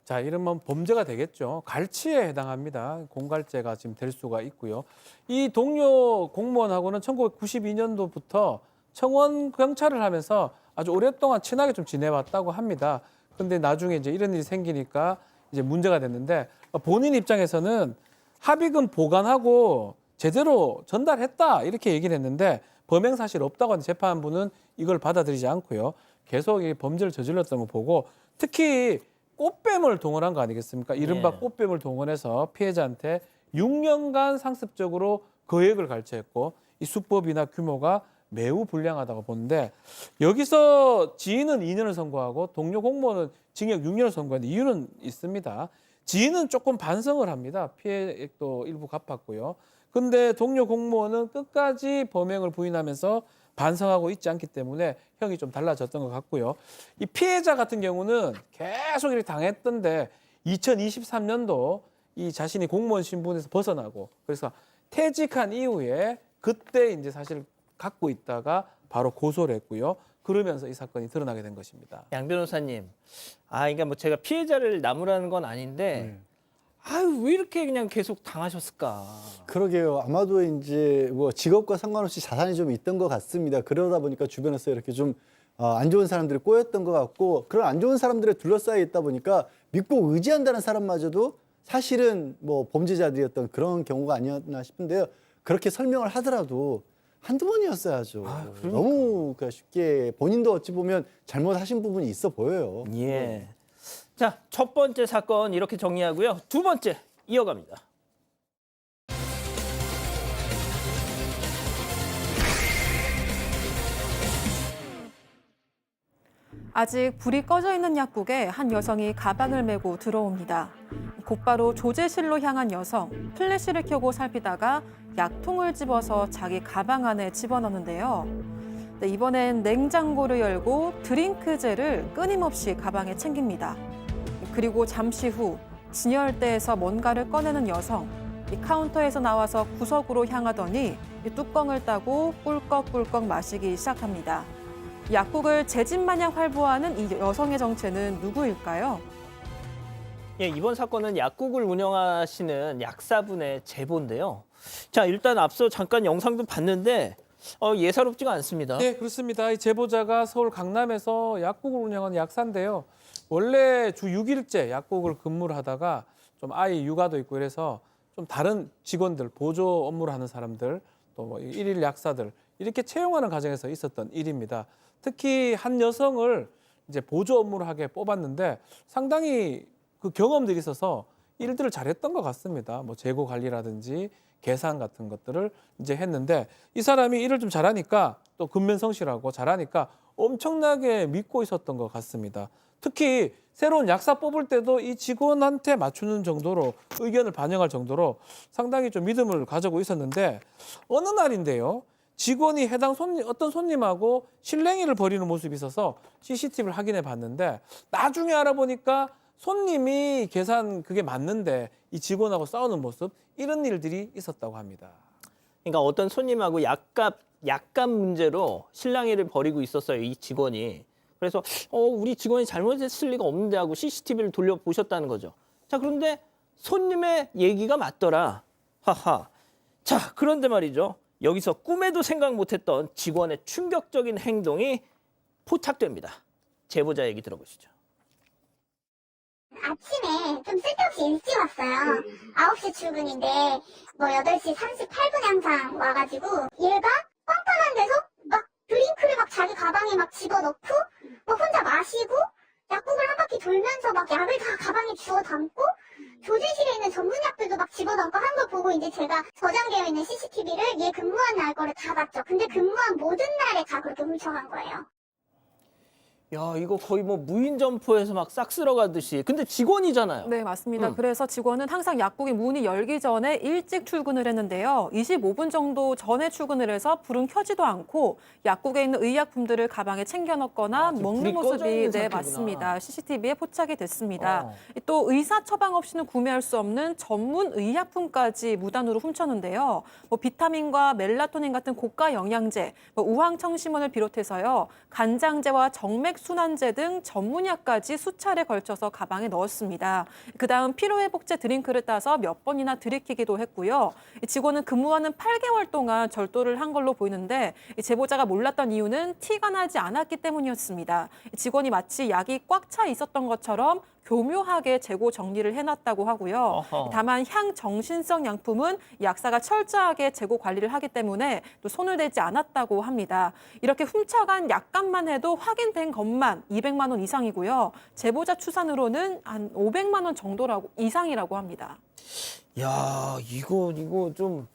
자, 이러면 범죄가 되겠죠. 갈치에 해당합니다. 공갈죄가 지금 될 수가 있고요. 이 동료 공무원하고는 1992년도부터 청원 경찰을 하면서 아주 오랫동안 친하게 좀 지내왔다고 합니다. 근데 나중에 이제 이런 일이 생기니까 이제 문제가 됐는데 본인 입장에서는 합의금 보관하고 제대로 전달했다 이렇게 얘기를 했는데 범행 사실 없다고 하는 재판부는 이걸 받아들이지 않고요. 계속 이 범죄를 저질렀던 거 보고 특히 꽃뱀을 동원한 거 아니겠습니까? 이른바 예. 꽃뱀을 동원해서 피해자한테 6년간 상습적으로 거액을 갈취했고 이 수법이나 규모가 매우 불량하다고 보는데 여기서 지인은 2년을 선고하고 동료 공무원은 징역 6년을 선고했는데 이유는 있습니다. 지인은 조금 반성을 합니다. 피해액도 일부 갚았고요. 근데 동료 공무원은 끝까지 범행을 부인하면서 반성하고 있지 않기 때문에 형이 좀 달라졌던 것 같고요. 이 피해자 같은 경우는 계속 이렇게 당했던데 2023년도 이 자신이 공무원 신분에서 벗어나고 그래서 퇴직한 이후에 그때 이제 사실 갖고 있다가 바로 고소를 했고요. 그러면서 이 사건이 드러나게 된 것입니다. 양 변호사님, 그러니까 뭐 제가 피해자를 나무라는 건 아닌데, 아유 왜 이렇게 그냥 계속 당하셨을까? 그러게요. 아마도 이제 뭐 직업과 상관없이 자산이 좀 있던 것 같습니다. 그러다 보니까 주변에서 이렇게 좀 안 좋은 사람들이 꼬였던 것 같고 그런 안 좋은 사람들에 둘러싸여 있다 보니까 믿고 의지한다는 사람마저도 사실은 뭐 범죄자들이었던 그런 경우가 아니었나 싶은데요. 그렇게 설명을 하더라도 한두 번이었어야죠. 너무 그냥 쉽게 본인도 어찌 보면 잘못하신 부분이 있어 보여요. 예. 자, 첫 번째 사건 이렇게 정리하고요. 두 번째 이어갑니다. 아직 불이 꺼져 있는 약국에 한 여성이 가방을 메고 들어옵니다. 곧바로 조제실로 향한 여성, 플래시를 켜고 살피다가 약통을 집어서 자기 가방 안에 집어넣는데요. 이번엔 냉장고를 열고 드링크젤을 끊임없이 가방에 챙깁니다. 그리고 잠시 후 진열대에서 뭔가를 꺼내는 여성, 이 카운터에서 나와서 구석으로 향하더니 이 뚜껑을 따고 꿀꺽꿀꺽 마시기 시작합니다. 약국을 제집 마냥 활보하는 이 여성의 정체는 누구일까요? 예, 이번 사건은 약국을 운영하시는 약사분의 제보인데요. 자, 일단 앞서 잠깐 영상도 봤는데 예사롭지가 않습니다. 네, 그렇습니다. 이 제보자가 서울 강남에서 약국을 운영하는 약사인데요. 원래 주 6일째 약국을 근무를 하다가 좀 아이 육아도 있고 이래서 좀 다른 직원들, 보조 업무를 하는 사람들, 또 뭐 일일 약사들 이렇게 채용하는 과정에서 있었던 일입니다. 특히 한 여성을 이제 보조 업무를 하게 뽑았는데 상당히 그 경험들이 있어서 일들을 잘했던 것 같습니다. 뭐 재고 관리라든지 계산 같은 것들을 이제 했는데 이 사람이 일을 좀 잘하니까 또 근면성실하고 잘하니까 엄청나게 믿고 있었던 것 같습니다. 특히 새로운 약사 뽑을 때도 이 직원한테 맞추는 정도로 의견을 반영할 정도로 상당히 좀 믿음을 가지고 있었는데 어느 날인데요. 직원이 해당 어떤 손님하고 실랭이를 벌이는 모습이 있어서 CCTV를 확인해 봤는데 나중에 알아보니까 손님이 계산 그게 맞는데 이 직원하고 싸우는 모습 이런 일들이 있었다고 합니다. 그러니까 어떤 손님하고 약간 문제로 실랑이를 벌이고 있었어요, 이 직원이. 그래서 우리 직원이 잘못했을 리가 없는데 하고 CCTV를 돌려보셨다는 거죠. 자, 그런데 손님의 얘기가 맞더라. 하하. 자, 그런데 말이죠. 여기서 꿈에도 생각 못했던 직원의 충격적인 행동이 포착됩니다. 제보자 얘기 들어보시죠. 아침에 좀 쓸데없이 일찍 왔어요. 9시 출근인데 뭐 8시 38분에 항상 와가지고 얘가 뻔뻔한 데서 막 드링크를 막 자기 가방에 막 집어넣고 뭐 혼자 마시고 약국을 한 바퀴 돌면서 막 약을 다 가방에 주워 담고 조제실에 있는 전문약들도 막 집어넣고 한 걸 보고 이제 제가 저장되어 있는 CCTV를 얘 근무한 날 거를 다 봤죠. 근데 근무한 모든 날에 다 그렇게 훔쳐간 거예요. 야, 이거 거의 뭐 무인 점포에서 막 싹 쓸어가듯이. 근데 직원이잖아요. 네, 맞습니다. 그래서 직원은 항상 약국이 문이 열기 전에 일찍 출근을 했는데요. 25분 정도 전에 출근을 해서 불은 켜지도 않고 약국에 있는 의약품들을 가방에 챙겨 넣거나 지금 먹는 불이 꺼져 모습이 있는 네, 상태구나. 맞습니다. CCTV에 포착이 됐습니다. 어. 또 의사 처방 없이는 구매할 수 없는 전문 의약품까지 무단으로 훔쳤는데요. 뭐 비타민과 멜라토닌 같은 고가 영양제, 뭐 우황청심원을 비롯해서요. 간장제와 정맥 순환제 등 전문약까지 수차례 걸쳐서 가방에 넣었습니다. 그다음 피로회복제 드링크를 따서 몇 번이나 들이키기도 했고요. 이 직원은 근무하는 8개월 동안 절도를 한 걸로 보이는데 이 제보자가 몰랐던 이유는 티가 나지 않았기 때문이었습니다. 이 직원이 마치 약이 꽉 차 있었던 것처럼 교묘하게 재고 정리를 해놨다고 하고요. 어허. 다만 향정신성 약품은 약사가 철저하게 재고 관리를 하기 때문에 또 손을 대지 않았다고 합니다. 이렇게 훔쳐간 약값만 해도 확인된 것만 200만 원 이상이고요. 제보자 추산으로는 한 500만 원 정도라고 이상이라고 합니다. 야, 이거 좀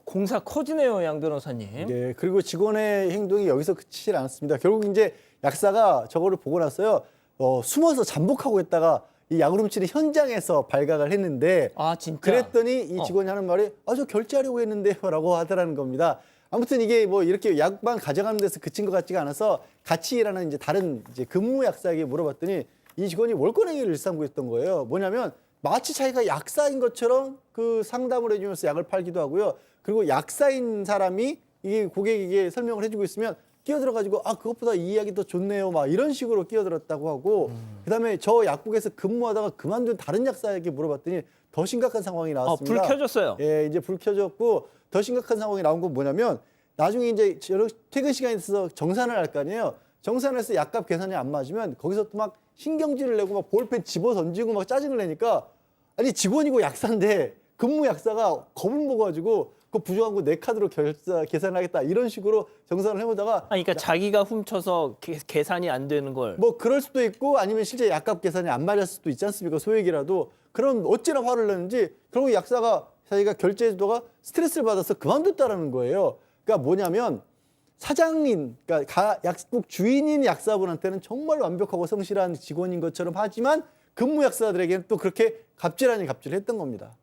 공사 커지네요, 양 변호사님. 네, 그리고 직원의 행동이 여기서 그치질 않았습니다. 결국 이제 약사가 저거를 보고 나서요, 숨어서 잠복하고 있다가 이 약을 훔치는 현장에서 발각을 했는데, 아, 진짜. 그랬더니 이 직원이 하는 말이 저 결제하려고 했는데요라고 하더라는 겁니다. 아무튼 이게 뭐 이렇게 약만 가져가는 데서 그친 것 같지가 않아서 같이 일하는 이제 다른 이제 근무 약사에게 물어봤더니 이 직원이 월권행위를 일삼고 있던 거예요. 뭐냐면 마치 자기가 약사인 것처럼 그 상담을 해주면서 약을 팔기도 하고요. 그리고 약사인 사람이 이게 고객에게 설명을 해주고 있으면 끼어들어가지고 그것보다 이 약이 더 좋네요. 막 이런 식으로 끼어들었다고 하고 그다음에 저 약국에서 근무하다가 그만둔 다른 약사에게 물어봤더니 더 심각한 상황이 나왔습니다. 불 켜졌어요. 예, 이제 불 켜졌고 더 심각한 상황이 나온 건 뭐냐면 나중에 이제 퇴근 시간이 있어서 정산을 할 거 아니에요. 정산을 해서 약값 계산이 안 맞으면 거기서 또 막 신경질을 내고 막 볼펜 집어 던지고 막 짜증을 내니까 아니 직원이고 약사인데 근무 약사가 겁을 먹어가지고 그 부정한 거 내 카드로 계산하겠다 이런 식으로 정산을 해보다가 그러니까 자기가 훔쳐서 계산이 안 되는 걸. 뭐 그럴 수도 있고 아니면 실제 약값 계산이 안 맞을 수도 있지 않습니까? 소액이라도. 그럼 어찌나 화를 내는지 결국 약사가 자기가 결제도가 스트레스를 받아서 그만뒀다라는 거예요. 그러니까 뭐냐면 사장님, 그러니까 약국 주인인 약사분한테는 정말 완벽하고 성실한 직원인 것처럼 하지만 근무 약사들에게는 또 그렇게 갑질 아닌 갑질을 했던 겁니다.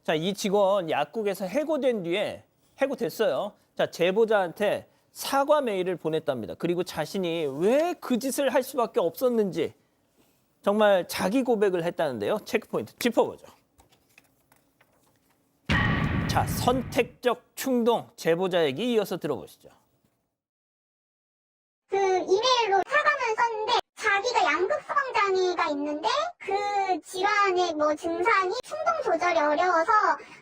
자, 이 직원 약국에서 해고된 뒤에 해고됐어요. 자, 제보자한테 사과 메일을 보냈답니다. 그리고 자신이 왜 그 짓을 할 수밖에 없었는지 정말 자기 고백을 했다는데요. 체크포인트 짚어보죠. 자, 선택적 충동 제보자 얘기 이어서 들어보시죠. 그 이메일로 사과문을 썼는데 자기가 양극성 장애가 있는데 그 질환의 뭐 증상이 충동 조절이 어려워서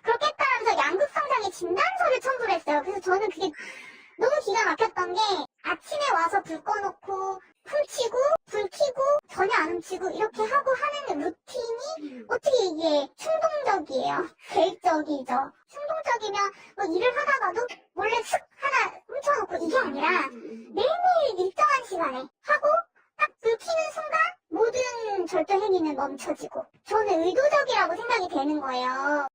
그렇게 했다면서 양극성 장애 진단서를 첨부를 했어요. 그래서 저는 그게 너무 기가 막혔던 게 아침에 와서 불 꺼놓고 훔치고 불 켜고 전혀 안 훔치고 이렇게 하고 하는 루틴이 어떻게 이게 충동적이에요. 계획적이죠. 충동적이면 뭐 일을 하다가도 몰래 슥 하나 훔쳐놓고 이게 아니라 매일매일 일정한 시간에 하고 딱 불 켜는 순간 모든 절도 행위는 멈춰지고 저는 의도적이라고 생각이 되는 거예요.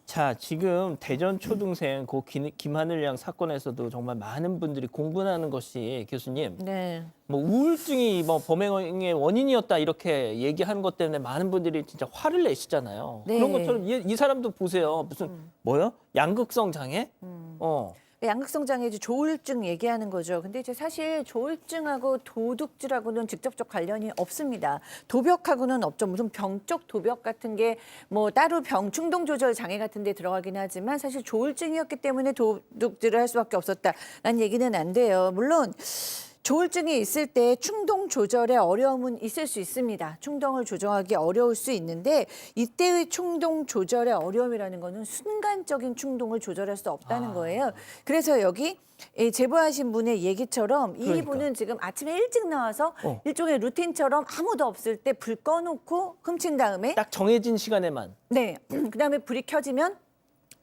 자, 지금 대전 초등생 고 김하늘 양 사건에서도 정말 많은 분들이 공분하는 것이 교수님, 네. 뭐 우울증이 뭐 범행의 원인이었다 이렇게 얘기하는 것 때문에 많은 분들이 진짜 화를 내시잖아요. 네. 그런 것처럼 이 사람도 보세요. 무슨 뭐요? 양극성 장애? 양극성 장애 조울증 얘기하는 거죠. 근데 이제 사실 조울증하고 도둑질하고는 직접적 관련이 없습니다. 도벽하고는 없죠. 무슨 병적 도벽 같은 게 뭐 따로 병 충동 조절 장애 같은 데 들어가긴 하지만 사실 조울증이었기 때문에 도둑질을 할 수밖에 없었다라는 얘기는 안 돼요. 물론 조울증이 있을 때 충동 조절에 어려움은 있을 수 있습니다. 충동을 조정하기 어려울 수 있는데 이때의 충동 조절의 어려움이라는 거는 순간적인 충동을 조절할 수 없다는 거예요. 그래서 여기 제보하신 분의 얘기처럼 이분은 지금 아침에 일찍 나와서 일종의 루틴처럼 아무도 없을 때 불 꺼놓고 훔친 다음에 딱 정해진 시간에만. 네, 그다음에 불이 켜지면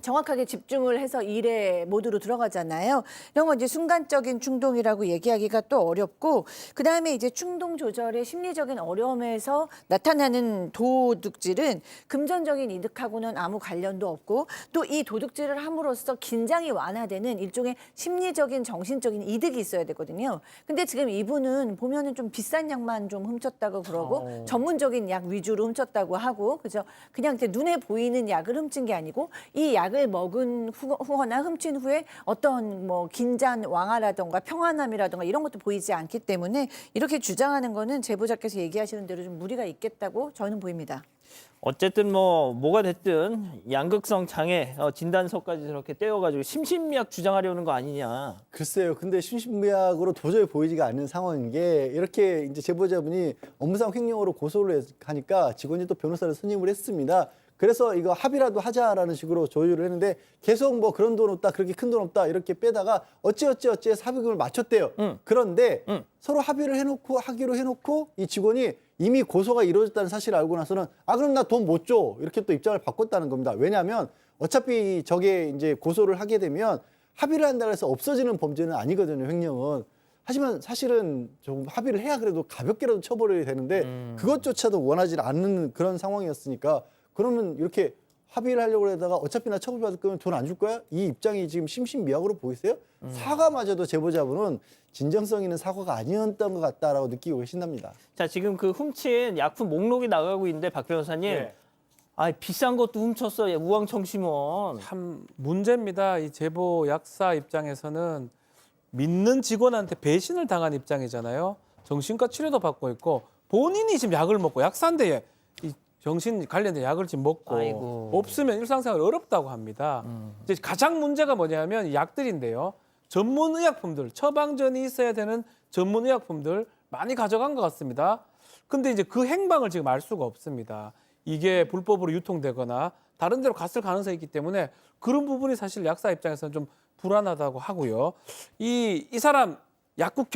정확하게 집중을 해서 일에 모드로 들어가잖아요. 이런 건 이제 순간적인 충동이라고 얘기하기가 또 어렵고 그다음에 이제 충동 조절의 심리적인 어려움에서 나타나는 도둑질은 금전적인 이득하고는 아무 관련도 없고 또 이 도둑질을 함으로써 긴장이 완화되는 일종의 심리적인 정신적인 이득이 있어야 되거든요. 근데 지금 이분은 보면은 좀 비싼 약만 좀 훔쳤다고 그러고 전문적인 약 위주로 훔쳤다고 하고 그죠? 그냥 이제 눈에 보이는 약을 훔친 게 아니고 이 약을 먹은 후거나 훔친 후에 어떤 뭐 긴장 완화라든가 평안함이라든가 이런 것도 보이지 않기 때문에 이렇게 주장하는 거는 제보자께서 얘기하시는 대로 좀 무리가 있겠다고 저는 보입니다. 어쨌든 뭐가 됐든 양극성 장애 진단서까지 저렇게 떼어가지고 심신미약 주장하려는 거 아니냐. 글쎄요. 근데 심신미약으로 도저히 보이지가 않는 상황인 게 이렇게 이제 제보자분이 업무상 횡령으로 고소를 하니까 직원이 또 변호사를 선임을 했습니다. 그래서 이거 합의라도 하자라는 식으로 조율을 했는데 계속 뭐 그런 돈 없다, 그렇게 큰 돈 없다 이렇게 빼다가 어찌해서 합의금을 맞췄대요. 그런데 서로 합의를 해놓고 하기로 해놓고 이 직원이 이미 고소가 이루어졌다는 사실을 알고 나서는 그럼 나 돈 못 줘 이렇게 또 입장을 바꿨다는 겁니다. 왜냐하면 어차피 저게 이제 고소를 하게 되면 합의를 한다고 해서 없어지는 범죄는 아니거든요, 횡령은. 하지만 사실은 좀 합의를 해야 그래도 가볍게라도 처벌해야 되는데 그것조차도 원하지 않는 그런 상황이었으니까 그러면 이렇게 합의를 하려고 하다가 어차피 나 처벌받을 거면 돈 안 줄 거야? 이 입장이 지금 심신미약으로 보이세요? 사과마저도 제보자분은 진정성 있는 사과가 아니었던 것 같다라고 느끼고 계신답니다. 자, 지금 그 훔친 약품 목록이 나가고 있는데 박 변호사님, 네. 비싼 것도 훔쳤어요. 우황청심원. 참 문제입니다. 이 제보 약사 입장에서는 믿는 직원한테 배신을 당한 입장이잖아요. 정신과 치료도 받고 있고 본인이 지금 약을 먹고 약사인데 이 정신 관련된 약을 지금 먹고 아이고. 없으면 일상생활 어렵다고 합니다. 이제 가장 문제가 뭐냐면 이 약들인데요. 전문 의약품들, 처방전이 있어야 되는 전문 의약품들 많이 가져간 것 같습니다. 근데 이제 그 행방을 지금 알 수가 없습니다. 이게 불법으로 유통되거나 다른 데로 갔을 가능성이 있기 때문에 그런 부분이 사실 약사 입장에서는 좀 불안하다고 하고요. 이 사람 약국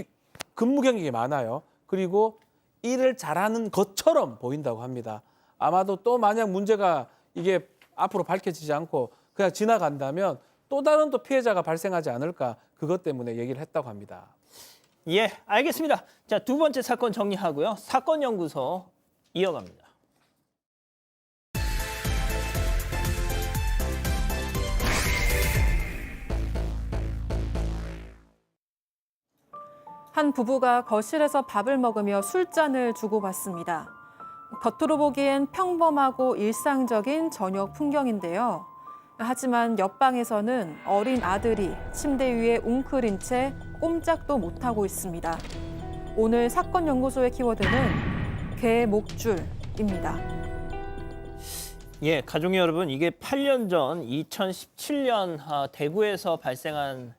근무 경력이 많아요. 그리고 일을 잘하는 것처럼 보인다고 합니다. 아마도 또 만약 문제가 이게 앞으로 밝혀지지 않고 그냥 지나간다면 또 다른 또 피해자가 발생하지 않을까 그것 때문에 얘기를 했다고 합니다. 예, 알겠습니다. 자, 두 번째 사건 정리하고요. 사건 연구소 이어갑니다. 한 부부가 거실에서 밥을 먹으며 술잔을 주고받습니다. 겉으로 보기엔 평범하고 일상적인 저녁 풍경인데요. 하지만 옆방에서는 어린 아들이 침대 위에 웅크린 채 꼼짝도 못하고 있습니다. 오늘 사건 연구소의 키워드는 개목줄입니다. 예, 가족 여러분, 이게 8년 전 2017년 대구에서 발생한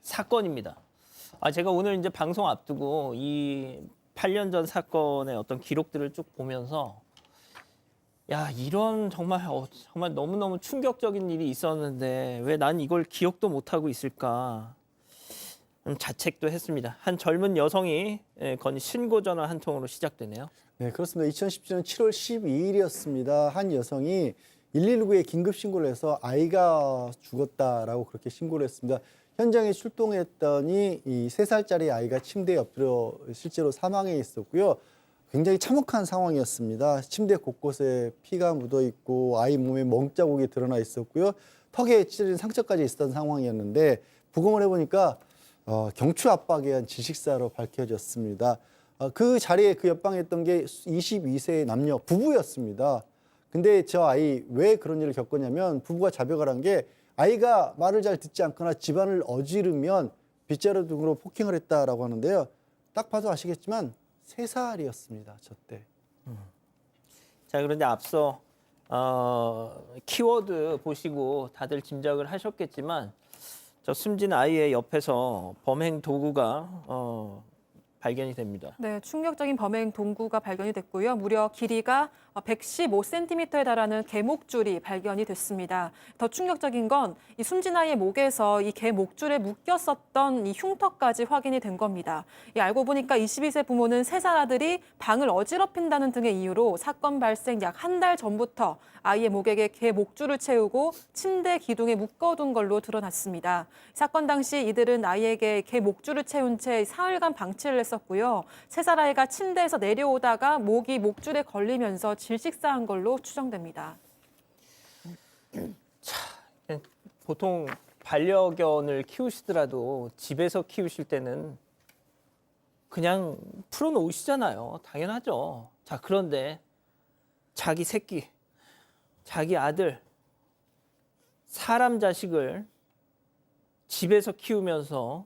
사건입니다. 제가 오늘 이제 방송 앞두고 이 8년 전 사건의 어떤 기록들을 쭉 보면서 이런 정말 너무너무 충격적인 일이 있었는데 왜 난 이걸 기억도 못하고 있을까 자책도 했습니다. 한 젊은 여성이 건 신고 전화 한 통으로 시작되네요. 네, 그렇습니다. 2017년 7월 12일이었습니다. 한 여성이 119에 긴급 신고를 해서 아이가 죽었다라고 그렇게 신고를 했습니다. 현장에 출동했더니 이 3살짜리 아이가 침대에 엎드려 실제로 사망해 있었고요. 굉장히 참혹한 상황이었습니다. 침대 곳곳에 피가 묻어 있고 아이 몸에 멍자국이 드러나 있었고요. 턱에 찢어진 상처까지 있었던 상황이었는데 부검을 해보니까 경추 압박에 의한 질식사로 밝혀졌습니다. 그 자리에 그 옆방에 있던 게 22세의 남녀 부부였습니다. 근데 저 아이 왜 그런 일을 겪었냐면 부부가 자백을 한 게 아이가 말을 잘 듣지 않거나 집안을 어지르면 빗자루 등으로 폭행을 했다라고 하는데요. 딱 봐도 아시겠지만 3살이었습니다. 저 때. 자, 그런데 앞서 키워드 보시고 다들 짐작을 하셨겠지만 저 숨진 아이의 옆에서 범행 도구가 발견이 됩니다. 네, 충격적인 범행 동구가 발견이 됐고요. 무려 길이가 115cm에 달하는 개목줄이 발견이 됐습니다. 더 충격적인 건 이 숨진 아이의 목에서 이 개목줄에 묶였었던 이 흉터까지 확인이 된 겁니다. 알고 보니까 22세 부모는 3살 아들이 방을 어지럽힌다는 등의 이유로 사건 발생 약 한 달 전부터 아이의 목에게 개목줄을 채우고 침대 기둥에 묶어둔 걸로 드러났습니다. 사건 당시 이들은 아이에게 개목줄을 채운 채 사흘간 방치를 했었고요. 3살 아이가 침대에서 내려오다가 목이 목줄에 걸리면서 질식사한 걸로 추정됩니다. 보통 반려견을 키우시더라도 집에서 키우실 때는 그냥 풀어놓으시잖아요. 당연하죠. 자, 그런데 자기 새끼, 자기 아들, 사람 자식을 집에서 키우면서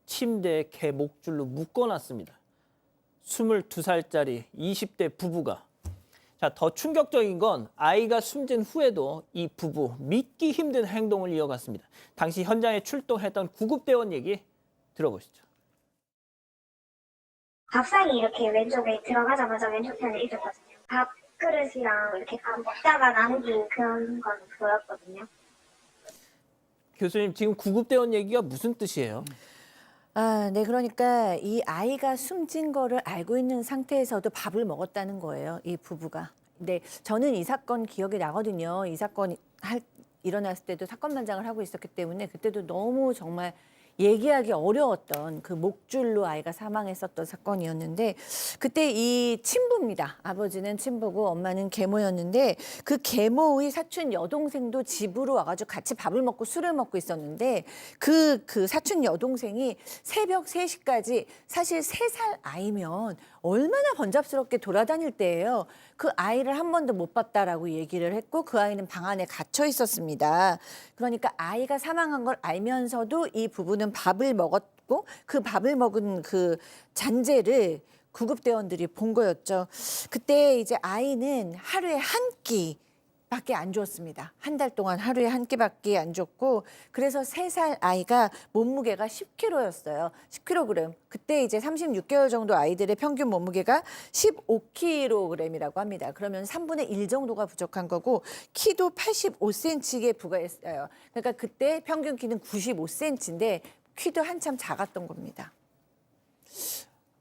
침대에 개 목줄로 묶어놨습니다. 22살짜리 20대 부부가. 자, 더 충격적인 건 아이가 숨진 후에도 이 부부 믿기 힘든 행동을 이어갔습니다. 당시 현장에 출동했던 구급대원 얘기 들어보시죠. 밥상이 이렇게 왼쪽에 들어가자마자 왼쪽 편에 있었거든요. 밥 밥그릇이랑 이렇게 밥 먹다가 남긴 그런 건 보였거든요. 교수님 지금 구급대원 얘기가 무슨 뜻이에요? 아, 네. 그러니까 이 아이가 숨진 거를 알고 있는 상태에서도 밥을 먹었다는 거예요. 이 부부가. 네. 저는 이 사건 기억이 나거든요. 이 사건 일어났을 때도 사건반장을 하고 있었기 때문에 그때도 너무 정말 얘기하기 어려웠던 그 목줄로 아이가 사망했었던 사건이었는데 그때 이 친부입니다. 아버지는 친부고 엄마는 계모였는데 그 계모의 사촌 여동생도 집으로 와가지고 같이 밥을 먹고 술을 먹고 있었는데 그 사촌 여동생이 새벽 3시까지 사실 3살 아이면 얼마나 번잡스럽게 돌아다닐 때예요. 그 아이를 한 번도 못 봤다라고 얘기를 했고 그 아이는 방 안에 갇혀 있었습니다. 그러니까 아이가 사망한 걸 알면서도 이 부부는 밥을 먹었고 그 밥을 먹은 그 잔재를 구급대원들이 본 거였죠. 그때 이제 아이는 하루에 한 끼밖에 안 줬습니다. 한 달 동안 하루에 한 끼밖에 안 줬고 그래서 3살 아이가 몸무게가 10kg였어요. 10kg. 그때 이제 36개월 정도 아이들의 평균 몸무게가 15kg이라고 합니다. 그러면 3분의 1 정도가 부족한 거고 키도 85cm에 부과했어요. 그러니까 그때 평균 키는 95cm인데 키도 한참 작았던 겁니다.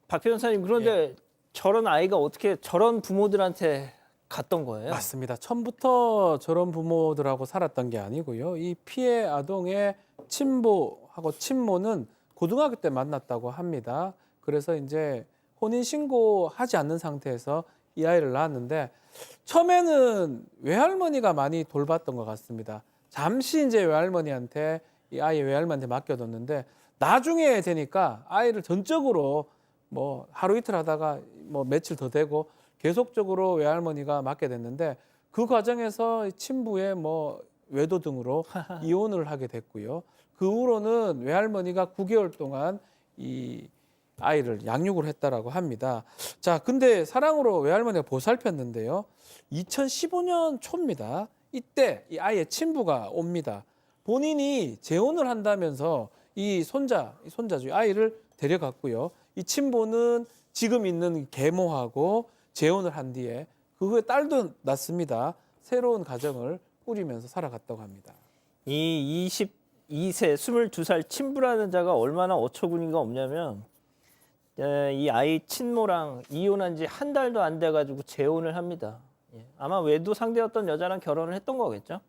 박 변호사님 그런데 저런 아이가 어떻게 저런 부모들한테 갔던 거예요? 맞습니다. 처음부터 저런 부모들하고 살았던 게 아니고요. 이 피해 아동의 친부하고 친모는 고등학교 때 만났다고 합니다. 그래서 이제 혼인 신고하지 않는 상태에서 이 아이를 낳았는데 처음에는 외할머니가 많이 돌봤던 것 같습니다. 잠시 이제 외할머니한테 이 아이 외할머니한테 맡겨뒀는데 나중에 되니까 아이를 전적으로 뭐 하루 이틀 하다가 뭐 며칠 더 되고 계속적으로 외할머니가 맡게 됐는데 그 과정에서 친부의 뭐 외도 등으로 이혼을 하게 됐고요. 그 후로는 외할머니가 9개월 동안 이 아이를 양육을 했다라고 합니다. 자, 근데 사랑으로 외할머니가 보살폈는데요. 2015년 초입니다. 이때 이 아이의 친부가 옵니다. 본인이 재혼을 한다면서 이 손자주 아이를 데려갔고요. 이 친부는 지금 있는 계모하고 재혼을 한 뒤에 그 후에 딸도 낳습니다. 새로운 가정을 꾸리면서 살아갔다고 합니다. 이 22세, 22살 친부라는 자가 얼마나 어처구니가 없냐면 이 아이 친모랑 이혼한 지 한 달도 안 돼가지고 재혼을 합니다. 아마 외도 상대였던 여자랑 결혼을 했던 거겠죠.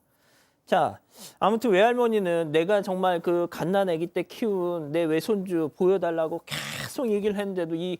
자, 아무튼 외할머니는 내가 정말 그 갓난 아기 때 키운 내 외손주 보여달라고 계속 얘기를 했는데도 이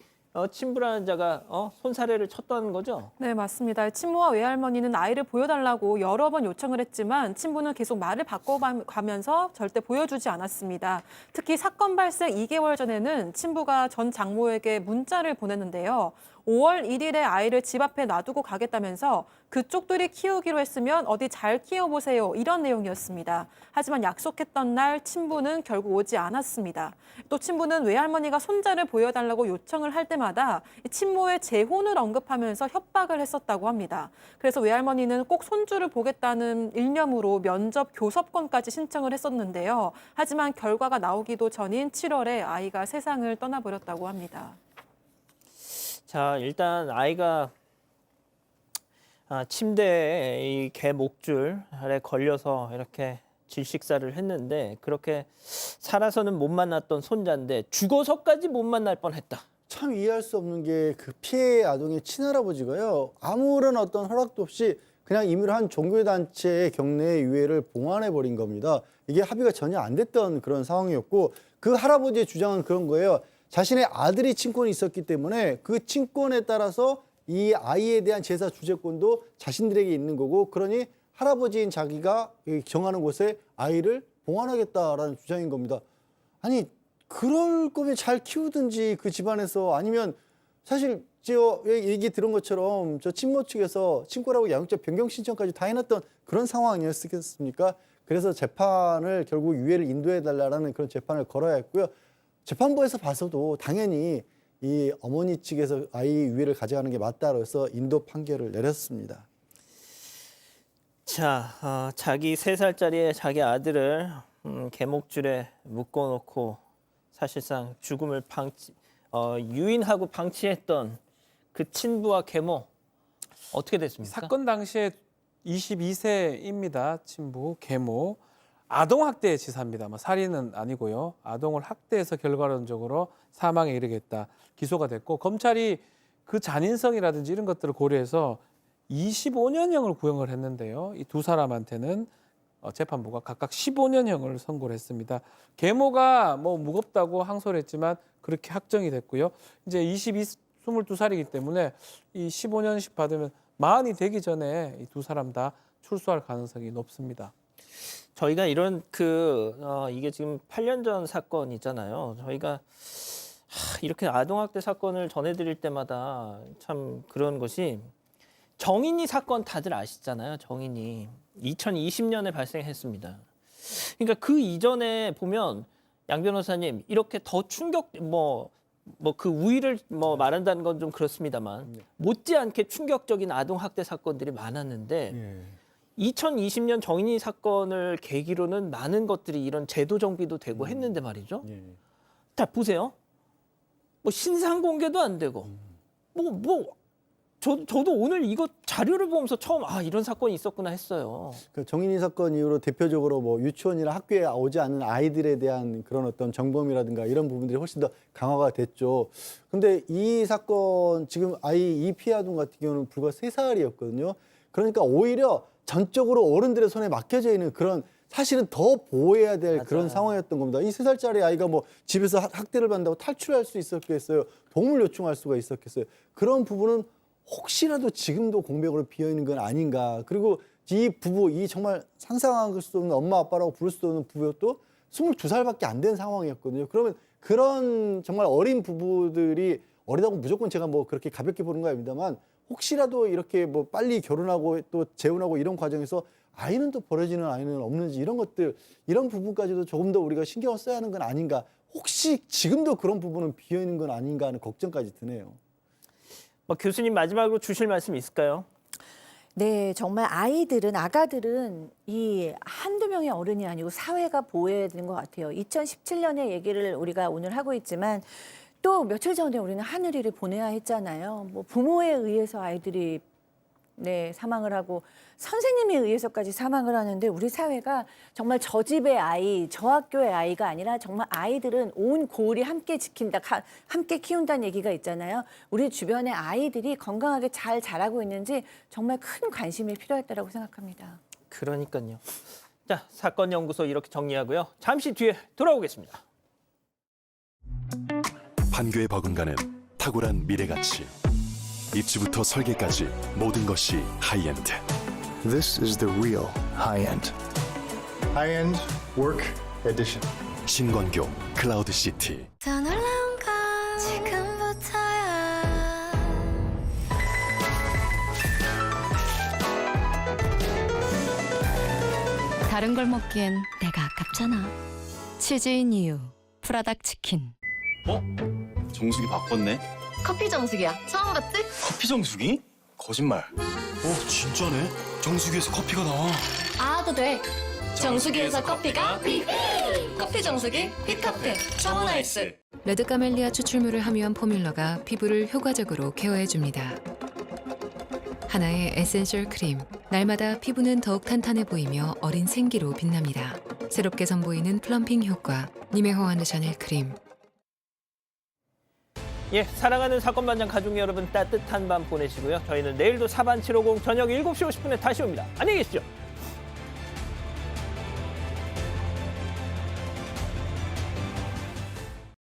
친부라는 자가 손사래를 쳤다는 거죠? 네, 맞습니다. 친모와 외할머니는 아이를 보여달라고 여러 번 요청을 했지만 친부는 계속 말을 바꿔가면서 절대 보여주지 않았습니다. 특히 사건 발생 2개월 전에는 친부가 전 장모에게 문자를 보냈는데요. 5월 1일에 아이를 집 앞에 놔두고 가겠다면서 그쪽들이 키우기로 했으면 어디 잘 키워보세요. 이런 내용이었습니다. 하지만 약속했던 날 친부는 결국 오지 않았습니다. 또 친부는 외할머니가 손자를 보여달라고 요청을 할 때마다 친모의 재혼을 언급하면서 협박을 했었다고 합니다. 그래서 외할머니는 꼭 손주를 보겠다는 일념으로 면접 교섭권까지 신청을 했었는데요. 하지만 결과가 나오기도 전인 7월에 아이가 세상을 떠나버렸다고 합니다. 자, 일단 아이가 침대에 이 개 목줄에 걸려서 이렇게 질식사를 했는데 그렇게 살아서는 못 만났던 손자인데 죽어서까지 못 만날 뻔했다. 참 이해할 수 없는 게 그 피해 아동의 친할아버지가요. 아무런 어떤 허락도 없이 그냥 임의로 한 종교단체의 경내의 유해를 봉안해버린 겁니다. 이게 합의가 전혀 안 됐던 그런 상황이었고 그 할아버지의 주장은 그런 거예요. 자신의 아들이 친권이 있었기 때문에 그 친권에 따라서 이 아이에 대한 제사 주재권도 자신들에게 있는 거고 그러니 할아버지인 자기가 정하는 곳에 아이를 봉안하겠다라는 주장인 겁니다. 아니 그럴 거면 잘 키우든지 그 집안에서 아니면 사실 저 얘기 들은 것처럼 저 친모 측에서 친권하고 양육자 변경 신청까지 다 해놨던 그런 상황 아니었겠습니까? 그래서 재판을 결국 유예를 인도해달라는 그런 재판을 걸어야 했고요. 재판부에서 봐서도 당연히 이 어머니 측에서 아이 유해를 가져가는 게 맞다고 해서 인도 판결을 내렸습니다. 자, 자기 3살짜리 자기 아들을 개목줄에 묶어놓고 사실상 죽음을 유인하고 방치했던 그 친부와 계모 어떻게 됐습니까? 사건 당시에 22세입니다. 친부 계모. 아동학대의 치사입니다. 살인은 아니고요. 아동을 학대해서 결과론적으로 사망에 이르겠다. 기소가 됐고 검찰이 그 잔인성이라든지 이런 것들을 고려해서 25년형을 구형을 했는데요. 이 두 사람한테는 재판부가 각각 15년형을 선고를 했습니다. 계모가 무겁다고 항소를 했지만 그렇게 확정이 됐고요. 이제 22살이기 때문에 이 15년씩 받으면 만이 되기 전에 이 두 사람 다 출소할 가능성이 높습니다. 저희가 이런 이게 지금 8년 전 사건이잖아요. 저희가 이렇게 아동학대 사건을 전해드릴 때마다 참 그런 것이 정인이 사건 다들 아시잖아요. 정인이 2020년에 발생했습니다. 그러니까 그 이전에 보면 양 변호사님 이렇게 더 충격 그 우위를 말한다는 건 좀 그렇습니다만 못지않게 충격적인 아동학대 사건들이 많았는데 2020년 정인이 사건을 계기로는 많은 것들이 이런 제도 정비도 되고 했는데 말이죠. 자 보세요. 신상 공개도 안 되고 저도 오늘 이거 자료를 보면서 처음 이런 사건이 있었구나 했어요. 그 정인이 사건 이후로 대표적으로 유치원이나 학교에 오지 않는 아이들에 대한 그런 어떤 정범이라든가 이런 부분들이 훨씬 더 강화가 됐죠. 근데 이 사건 지금 이 피해 아동 같은 경우는 불과 3살이었거든요. 그러니까 오히려 전적으로 어른들의 손에 맡겨져 있는 그런 사실은 더 보호해야 될 그런 상황이었던 겁니다. 이 3살짜리 아이가 집에서 학대를 받는다고 탈출할 수 있었겠어요? 도움을 요청할 수가 있었겠어요? 그런 부분은 혹시라도 지금도 공백으로 비어있는 건 아닌가. 그리고 이 부부, 이 정말 상상할 수 없는 엄마 아빠라고 부를 수 없는 부부도 22살밖에 안 된 상황이었거든요. 그러면 그런 정말 어린 부부들이 어리다고 무조건 제가 그렇게 가볍게 보는 거 아닙니다만 혹시라도 이렇게 빨리 결혼하고 또 재혼하고 이런 과정에서 아이는 또 버려지는 아이는 없는지 이런 것들, 이런 부분까지도 조금 더 우리가 신경을 써야 하는 건 아닌가. 혹시 지금도 그런 부분은 비어있는 건 아닌가 하는 걱정까지 드네요. 교수님 마지막으로 주실 말씀 있을까요? 네, 정말 아가들은 이 한두 명의 어른이 아니고 사회가 보호해야 되는 것 같아요. 2017년의 얘기를 우리가 오늘 하고 있지만 또 며칠 전에 우리는 하늘이를 보내야 했잖아요. 부모에 의해서 아이들이 사망을 하고 선생님에 의해서까지 사망을 하는데 우리 사회가 정말 저 집의 아이, 저 학교의 아이가 아니라 정말 아이들은 온 고을이 함께 지킨다, 함께 키운다는 얘기가 있잖아요. 우리 주변의 아이들이 건강하게 잘 자라고 있는지 정말 큰 관심이 필요했다고 생각합니다. 그러니까요. 자, 사건 연구소 이렇게 정리하고요. 잠시 뒤에 돌아오겠습니다. 판교에 버금가는 탁월한 미래가치. 입지부터 설계까지 모든 것이 하이엔드. This is the real high-end. High-end work edition. 신건교 클라우드 시티. 더 놀라운 건 지금부터야. 다른 걸 먹기엔 내가 아깝잖아. 치즈인 이유. 프라닭 치킨. 정수기 바꿨네. 커피 정수기야. 처음 봤지? 커피 정수기? 거짓말. 진짜네. 정수기에서 커피가 나와. 알아도 돼. 정수기에서 커피가 커피 정수기 휘카페 청원 아이스. 레드 카멜리아 추출물을 함유한 포뮬러가 피부를 효과적으로 케어해줍니다. 하나의 에센셜 크림. 날마다 피부는 더욱 탄탄해 보이며 어린 생기로 빛납니다. 새롭게 선보이는 플럼핑 효과. 니메호 안드 샤넬 크림. 예, 사랑하는 사건반장 가족 여러분 따뜻한 밤 보내시고요. 저희는 내일도 사반 750 저녁 7시 50분에 다시 옵니다. 안녕히 계십시오.